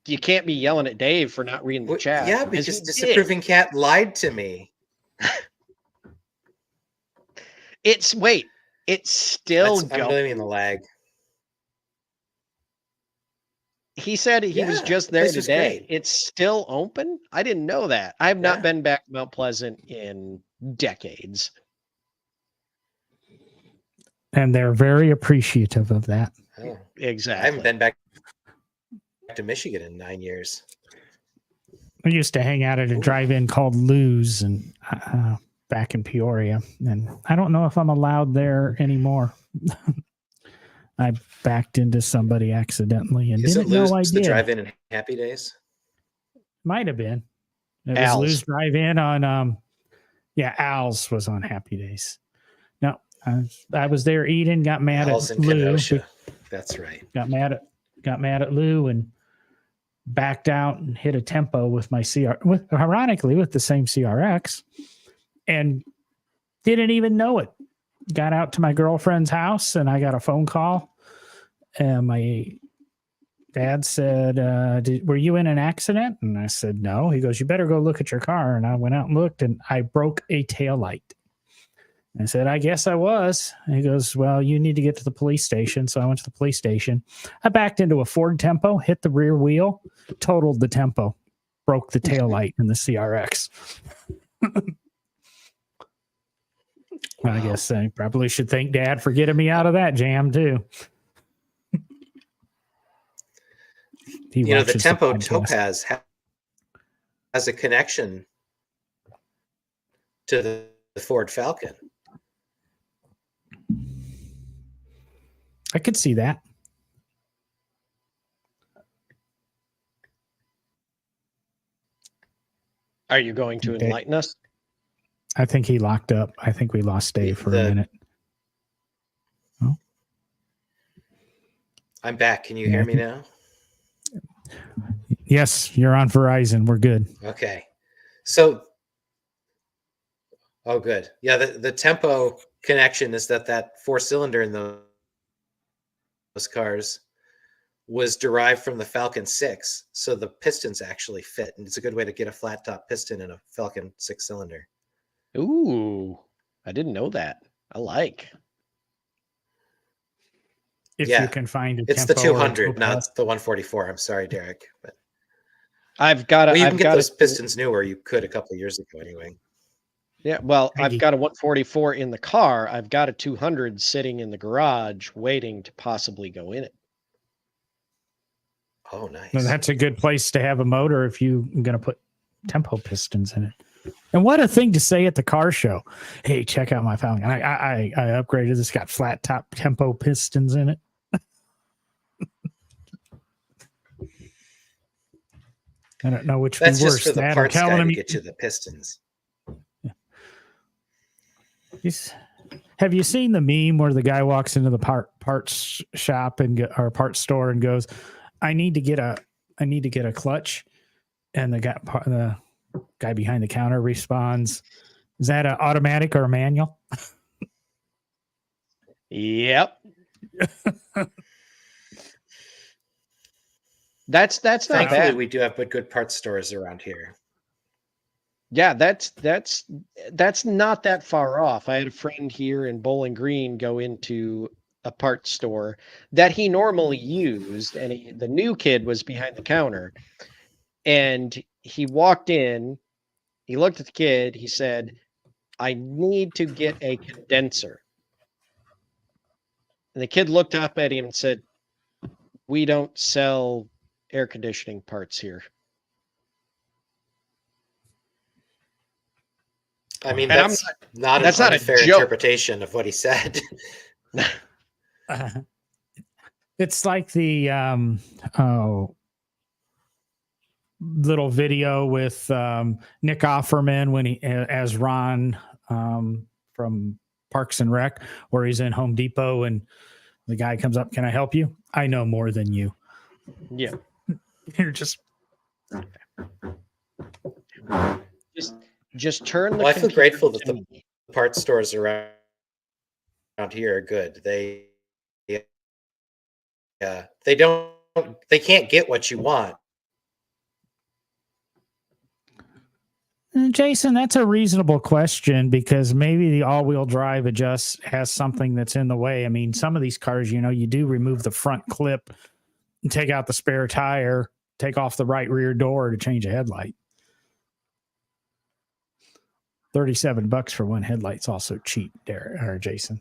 you can't be yelling at Dave for not reading the chat. Yeah, because Disapproving Cat lied to me. It's still going. I'm blaming the lag. He said he was just there today. It's still open? I didn't know that. I have not been back to Mount Pleasant in decades. And they're very appreciative of that. Oh, exactly. I haven't been back to Michigan in 9 years. We used to hang out at a drive-in called Lou's and back in Peoria. And I don't know if I'm allowed there anymore. I backed into somebody accidentally and didn't know I did. The drive-in in Happy Days? Might have been. It was Lou's drive-in on, Al's was on Happy Days. No, I was there eating, got mad Al's at in Lou. Kenosha. That's right. Got mad at Lou and backed out and hit a tempo with my ironically with the same CRX, and didn't even know it. Got out to my girlfriend's house and I got a phone call, and my dad said, were you in an accident? And I said, no. He goes, you better go look at your car. And I went out and looked, and I broke a taillight. I said, I guess I was. And he goes, well, you need to get to the police station. So I went to the police station. I backed into a Ford Tempo, hit the rear wheel, totaled the Tempo, broke the taillight in the CRX. Wow. I guess I probably should thank Dad for getting me out of that jam too. The Tempo Topaz has a connection to the Ford Falcon. I could see that. Are you going to enlighten us? I think he locked up. I think we lost Dave for a minute. Oh. I'm back. Can you hear me now? Yes, you're on Verizon. We're good. Okay. So, oh, good. Yeah, the Tempo connection is that four-cylinder in those cars was derived from the Falcon 6. So the pistons actually fit, and it's a good way to get a flat-top piston in a Falcon 6-cylinder. Ooh, I didn't know that. I like. If you can find it. It's the 200, not the 144. I'm sorry, Derek. But I've got you can get those pistons newer. You could a couple of years ago anyway. Yeah, well, I've got a 144 in the car. I've got a 200 sitting in the garage waiting to possibly go in it. Oh, nice. Well, that's a good place to have a motor if you're going to put Tempo pistons in it. And what a thing to say at the car show. Hey, check out my Falcon. I upgraded. It's got flat top tempo pistons in it. I don't know which That's would be just worse. for the that or parts guy telling to him get you the pistons. Have you seen the meme where the guy walks into the parts shop or parts store and goes, I need to get a clutch, and the guy behind the counter responds, is that an automatic or a manual? Yep. That's not Thankfully, bad. we do have good parts stores around here. Yeah, that's not that far off. I had a friend here in Bowling Green go into a parts store that he normally used, and the new kid was behind the counter, and he walked in, he looked at the kid, he said, I need to get a condenser. And the kid looked up at him and said, we don't sell air conditioning parts here. I mean, And that's not that's an not a unfair joke. interpretation of what he said. It's like the little video with Nick Offerman when he as Ron from Parks and Rec, where he's in Home Depot and the guy comes up, can I help you? I know more than you. Yeah. You're just turn the Well, I feel computer grateful that to the me. parts stores around here are good. They can't get what you want. Jason, that's a reasonable question, because maybe the all-wheel drive has something that's in the way. I mean, some of these cars, you do remove the front clip and take out the spare tire, take off the right rear door to change a headlight. $37 for one headlight's also cheap, Derek or Jason.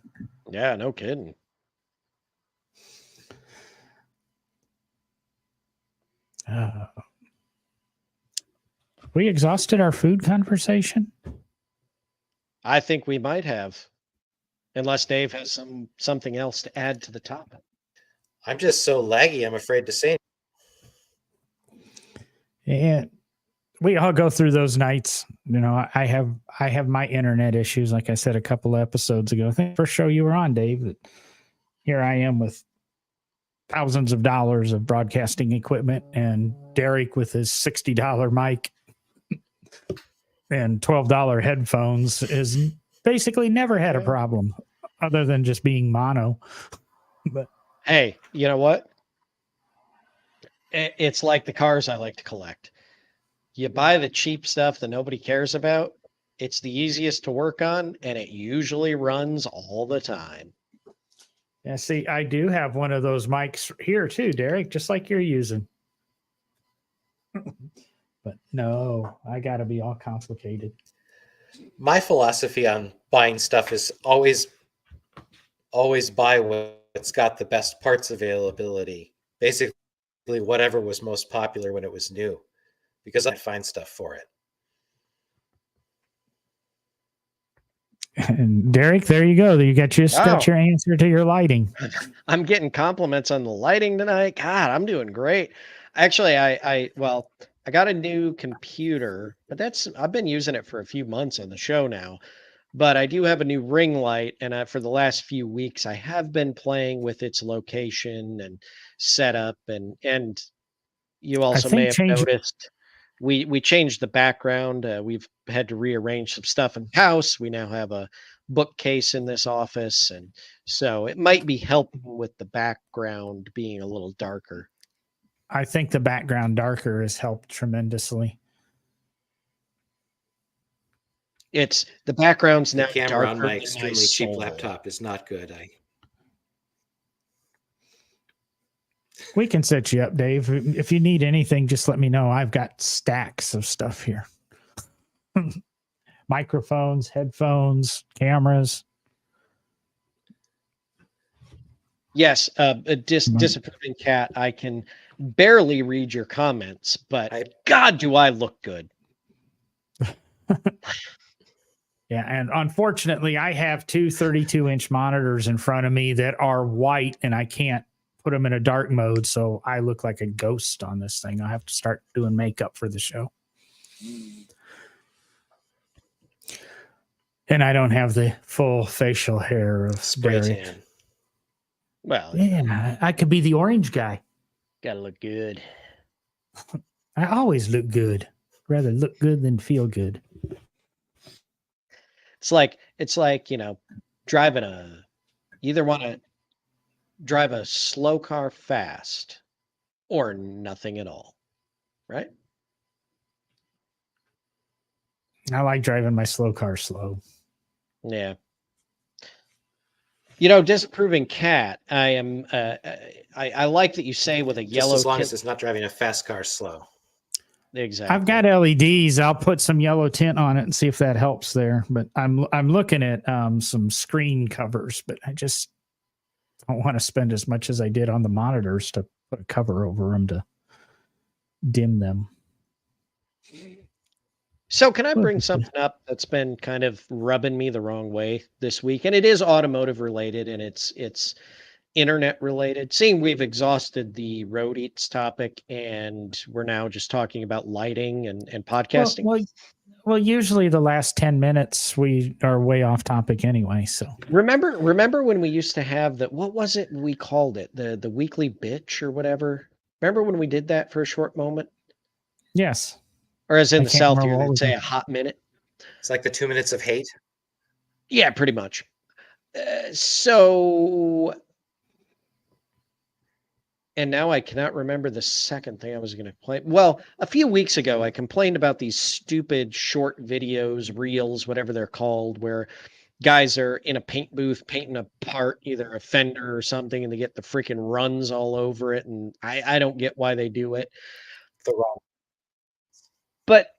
Yeah, no kidding. We exhausted our food conversation. I think we might have, unless Dave has something else to add to the topic. I'm just so laggy, I'm afraid to say. And we all go through those nights. I have my internet issues, like I said a couple of episodes ago. I think first show you were on, Dave, that here I am with thousands of dollars of broadcasting equipment, and Derek with his $60 mic and $12 headphones is basically never had a problem other than just being mono. But hey, you know what? It's like the cars I like to collect. You buy the cheap stuff that nobody cares about. It's the easiest to work on, and it usually runs all the time. yeah, see, I do have one of those mics here too, Derek, just like you're using. But no, I got to be all complicated. My philosophy on buying stuff is always buy what's got the best parts availability. Basically, whatever was most popular when it was new, because I find stuff for it. And Derek, there you go. You got your answer to your lighting. I'm getting compliments on the lighting tonight. God, I'm doing great. Actually, I got a new computer, but I've been using it for a few months on the show now. But I do have a new ring light, and for the last few weeks, I have been playing with its location and setup, and you also may have noticed we changed the background. We've had to rearrange some stuff in the house. We now have a bookcase in this office, and so it might be helping with the background being a little darker. I think the background darker has helped tremendously. It's the background's now The camera on darker. my extremely cheap laptop is not good. We can set you up, Dave. If you need anything, just let me know. I've got stacks of stuff here. Microphones, headphones, cameras. Yes, disapproving cat. I can barely read your comments, but God, do I look good? Yeah, and unfortunately, I have two 32-inch monitors in front of me that are white, and I can't put them in a dark mode, so I look like a ghost on this thing. I have to start doing makeup for the show. And I don't have the full facial hair of Spray Derek. tan. Well, Yeah, I could be the orange guy. gotta look good. I always look good. Rather look good than feel good. It's like driving you either want to drive a slow car fast or nothing at all, right? I like driving my slow car slow. Yeah. Disapproving cat. I am. I like that you say with a Just yellow. as long tint. as it's not driving a fast car slow. Exactly. I've got LEDs. I'll put some yellow tint on it and see if that helps there. But I'm looking at some screen covers, but I just don't want to spend as much as I did on the monitors to put a cover over them to dim them. So can I bring something up that's been kind of rubbing me the wrong way this week? And it is automotive related, and it's internet related. Seeing we've exhausted the road eats topic, and we're now just talking about lighting and podcasting. Well, usually the last 10 minutes we are way off topic anyway. So remember when we used to have what was it we called it? The weekly bitch or whatever. Remember when we did that for a short moment? Yes. Or as in I the can't South remember here, what they'd we say did. a hot minute. It's like the 2 minutes of hate. Yeah, pretty much. So, and now I cannot remember the second thing I was going to play. Well, a few weeks ago, I complained about these stupid short videos, reels, whatever they're called, where guys are in a paint booth painting apart either a fender or something, and they get the freaking runs all over it. And I don't get why they do it. The wrong. But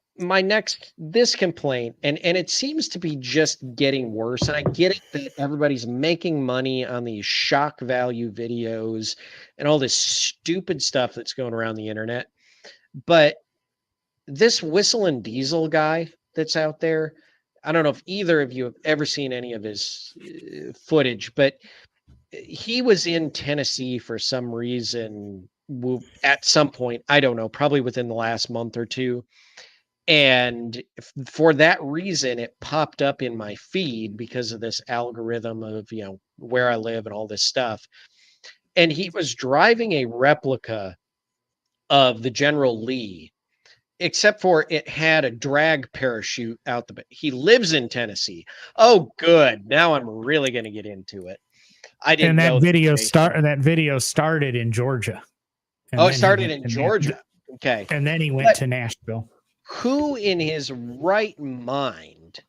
this complaint, and it seems to be just getting worse. And I get it that everybody's making money on these shock value videos and all this stupid stuff that's going around the internet. But this Whistling Diesel guy that's out there, I don't know if either of you have ever seen any of his footage, but he was in Tennessee for some reason at some point. I don't know, probably within the last month or two. And for that reason, it popped up in my feed because of this algorithm of, where I live and all this stuff. And he was driving a replica of the General Lee, except for it had a drag parachute out he lives in Tennessee. Oh, good. Now I'm really going to get into it. I didn't know that video started in Georgia. It started in Georgia. Okay. And then he went to Nashville. Who in his right mind,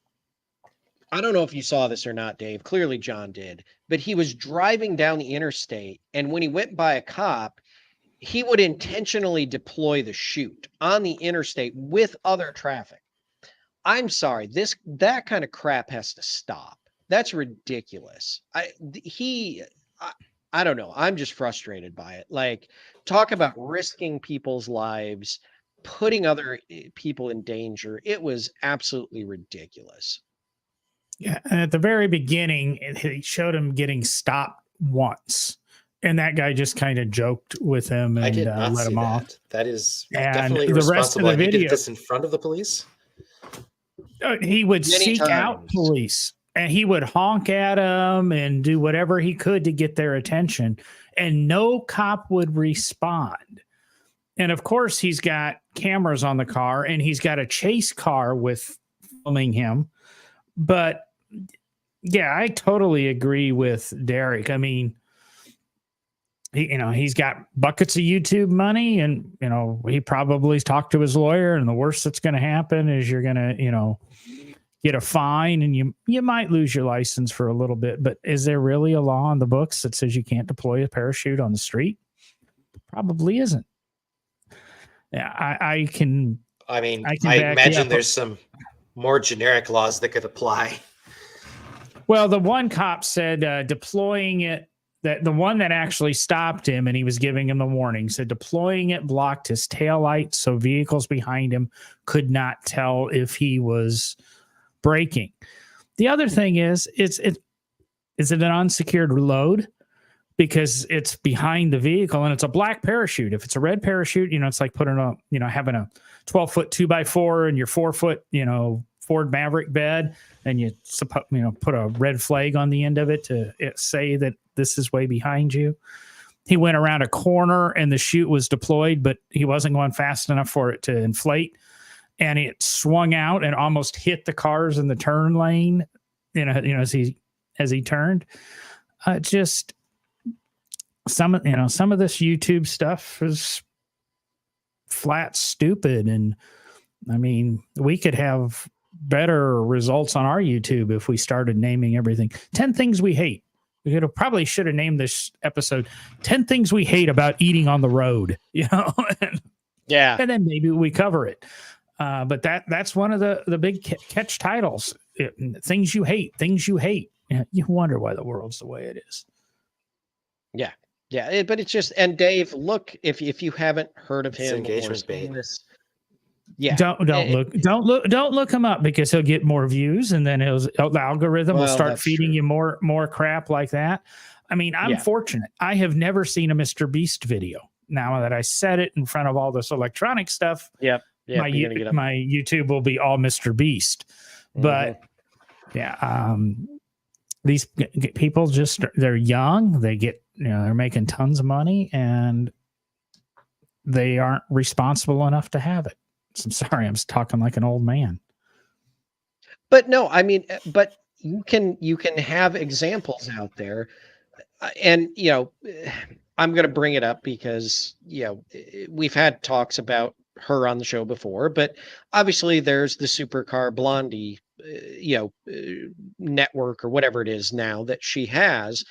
I don't know if you saw this or not, Dave, clearly John did, but he was driving down the interstate, and when he went by a cop, he would intentionally deploy the chute on the interstate with other traffic. I'm sorry, that kind of crap has to stop. That's ridiculous. I don't know. I'm just frustrated by it. Like, talk about risking people's lives, putting other people in danger. It was absolutely ridiculous. Yeah. And at the very beginning, he showed him getting stopped once. And that guy just kind of joked with him and let him off. That is the definitely rest of irresponsible. the video, he did this in front of the police? He would seek out police, and he would honk at them and do whatever he could to get their attention. And no cop would respond. And of course, he's got cameras on the car, and he's got a chase car with filming him. But yeah, I totally agree with Derek. I mean, he's got buckets of YouTube money, and, he probably talked to his lawyer, and the worst that's going to happen is you're going to, get a fine, and you might lose your license for a little bit. But is there really a law on the books that says you can't deploy a parachute on the street? Probably isn't. Yeah, I imagine there's some more generic laws that could apply. Well, the one cop said deploying it, that the one that actually stopped him and he was giving him the warning, said deploying it blocked his taillight, so vehicles behind him could not tell if he was braking. The other thing is is it an unsecured load? Because it's behind the vehicle and it's a black parachute. If it's a red parachute, it's like putting having a 12-foot 2x4 in your 4-foot, Ford Maverick bed, and you put a red flag on the end of it to say that this is way behind you. He went around a corner and the chute was deployed, but he wasn't going fast enough for it to inflate, and it swung out and almost hit the cars in the turn lane. As he turned, just. Some of this YouTube stuff is flat stupid. And I mean, we could have better results on our YouTube if we started naming everything. 10 things we hate. We probably should have named this episode 10 things we hate about eating on the road, Yeah. And then maybe we cover it. But that's one of the big catch titles. Things you hate. You wonder why the world's the way it is. Yeah. Yeah, but it's just, and Dave, look, if you haven't heard of It's him, engagement bait. Yeah, don't look him up, because he'll get more views, and then the algorithm will start feeding you more crap like that. I mean, I'm fortunate. I have never seen a Mr. Beast video. Now that I said it in front of all this electronic stuff, my YouTube will be all Mr. Beast. But these people they're young. They get they're making tons of money, and they aren't responsible enough to have it. So I'm sorry, I'm talking like an old man. But no, I mean, but you can have examples out there, and I'm going to bring it up because we've had talks about her on the show before, but obviously there's the Supercar Blondie, network or whatever it is now that she has.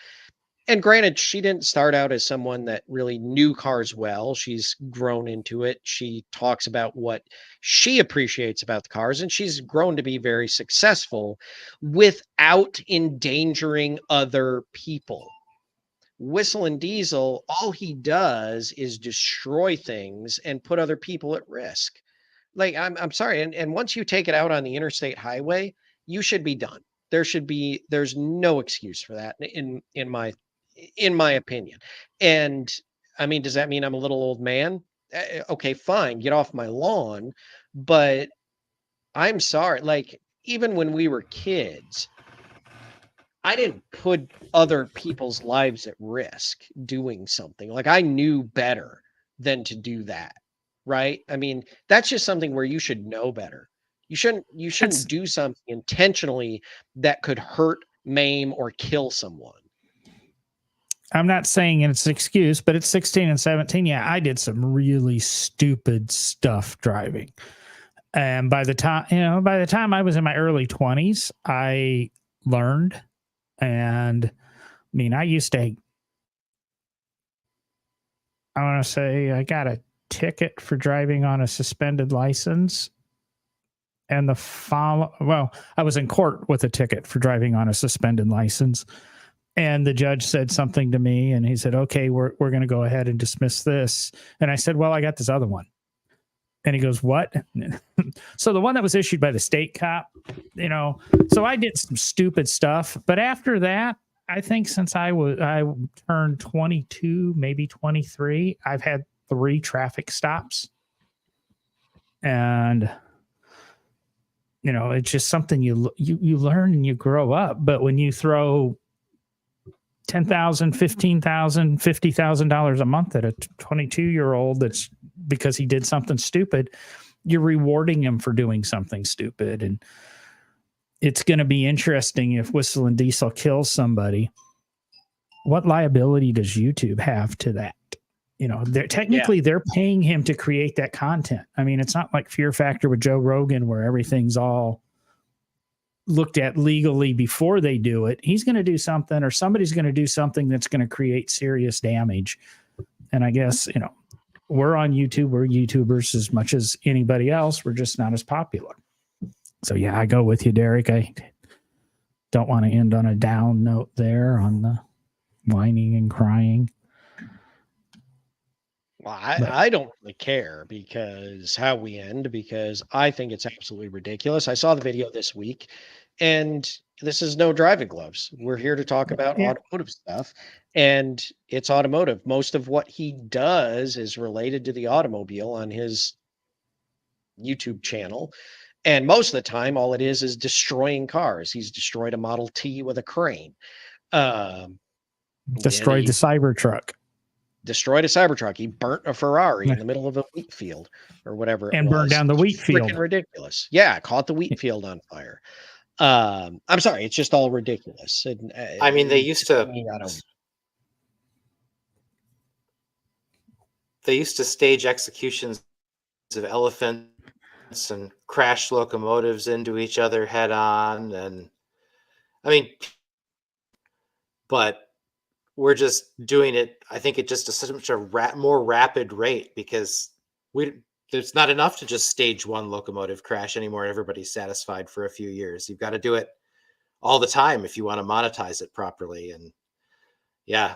And granted, she didn't start out as someone that really knew cars well. She's grown into it. She talks about what she appreciates about the cars, and she's grown to be very successful without endangering other people. Whistling Diesel, all he does is destroy things and put other people at risk. Like, I'm sorry. And once you take it out on the interstate highway, you should be done. There's no excuse for that in my opinion. And I mean, does that mean I'm a little old man? Okay, fine. Get off my lawn. But I'm sorry. Like, even when we were kids, I didn't put other people's lives at risk doing something. Like, I knew better than to do that. Right. I mean, that's just something where you should know better. You shouldn't do something intentionally that could hurt, maim, or kill someone. I'm not saying it's an excuse, but at 16 and 17, I did some really stupid stuff driving. And by the time I was in my early 20s, I learned. And I mean, I want to say I got a ticket for driving on a suspended license. And I was in court with a ticket for driving on a suspended license. And the judge said something to me, and he said, okay, we're going to go ahead and dismiss this. And I said, well, I got this other one. And he goes, what? So the one that was issued by the state cop, so I did some stupid stuff. But after that, I think since I turned 22, maybe 23, I've had 3 traffic stops. And it's just something you learn and you grow up. But when you throw $10,000, $15,000, $50,000 a month at a 22-year-old, that's because he did something stupid, you're rewarding him for doing something stupid. And it's going to be interesting if Whistling Diesel kills somebody. What liability does YouTube have to that? They're paying him to create that content. I mean, it's not like Fear Factor with Joe Rogan where everything's all looked at legally before they do it. He's going to do something, or somebody's going to do something that's going to create serious damage. And I guess, we're on YouTube. We're YouTubers as much as anybody else. We're just not as popular. So yeah, I go with you, Derek. I don't want to end on a down note there on the whining and crying. Well, But I don't really care because how we end, because I think it's absolutely ridiculous. I saw the video this week, and this is no driving gloves. We're here to talk about yeah, automotive stuff, and it's automotive. Most of what he does is related to the automobile on his YouTube channel. And most of the time, all it is destroying cars. He's destroyed a Model T with a crane. Um, and destroyed the he Cybertruck destroyed a Cybertruck. He burnt a Ferrari Yeah. in the middle of a wheat field or whatever it and burned was. down the wheat It's field. freaking ridiculous. Yeah, caught the wheat field on fire. I'm sorry, it's just all ridiculous. And, I mean, they used to I don't. stage executions of elephants and crash locomotives into each other head on, and I mean, but we're just doing it. I think it just is such a more rapid rate because there's not enough to just stage one locomotive crash anymore. Everybody's satisfied for a few years. You've got to do it all the time if you want to monetize it properly. And yeah,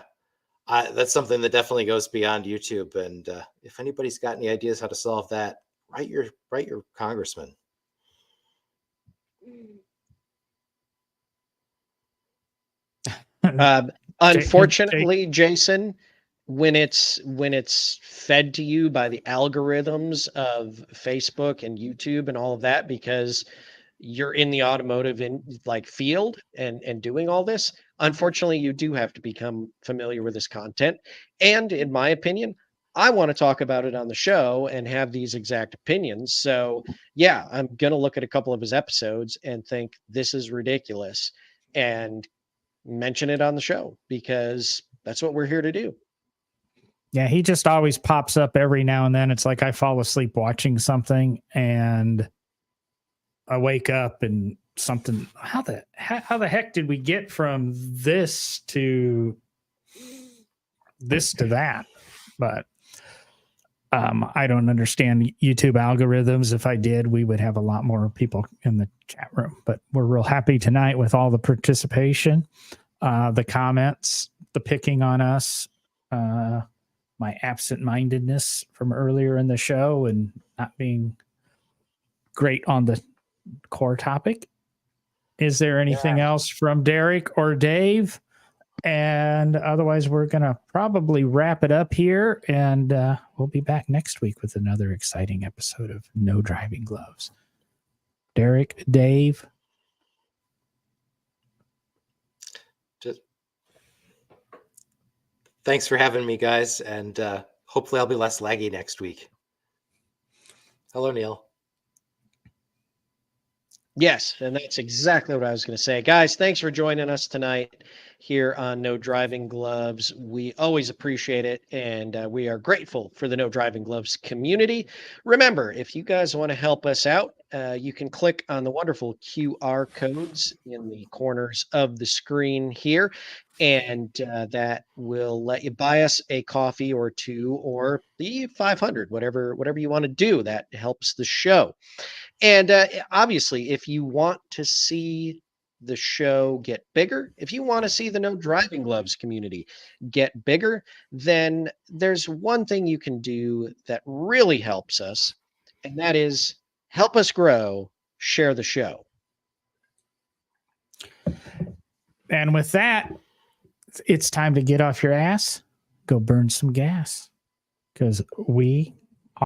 that's something that definitely goes beyond YouTube. And if anybody's got any ideas how to solve that, write your congressman. Unfortunately, Jason, when it's fed to you by the algorithms of Facebook and YouTube and all of that, because you're in the automotive field and doing all this, unfortunately, you do have to become familiar with this content. And in my opinion, I want to talk about it on the show and have these exact opinions. So yeah, I'm gonna look at a couple of his episodes and think this is ridiculous and mention it on the show because that's what we're here to do. Yeah, he just always pops up every now and then. It's like I fall asleep watching something and I wake up and something. How the heck did we get from this to that? But I don't understand YouTube algorithms. If I did, we would have a lot more people in the chat room. But we're real happy tonight with all the participation, the comments, the picking on us, my absent-mindedness from earlier in the show and not being great on the core topic. Is there anything else from Derek or Dave? And otherwise, we're going to probably wrap it up here, and we'll be back next week with another exciting episode of No Driving Gloves. Derek, Dave. Just thanks for having me, guys, and hopefully I'll be less laggy next week. Hello, Neil. Yes, and that's exactly what I was going to say. Guys, thanks for joining us tonight here on No Driving Gloves. We always appreciate it, and we are grateful for the No Driving Gloves community. Remember, if you guys want to help us out, you can click on the wonderful QR codes in the corners of the screen here, and that will let you buy us a coffee or two or the 500, whatever you want to do. That helps the show. And obviously, if you want to see the show get bigger, if you want to see the No Driving Gloves community get bigger, then there's one thing you can do that really helps us, and that is help us grow, share the show. And with that, it's time to get off your ass, go burn some gas, because we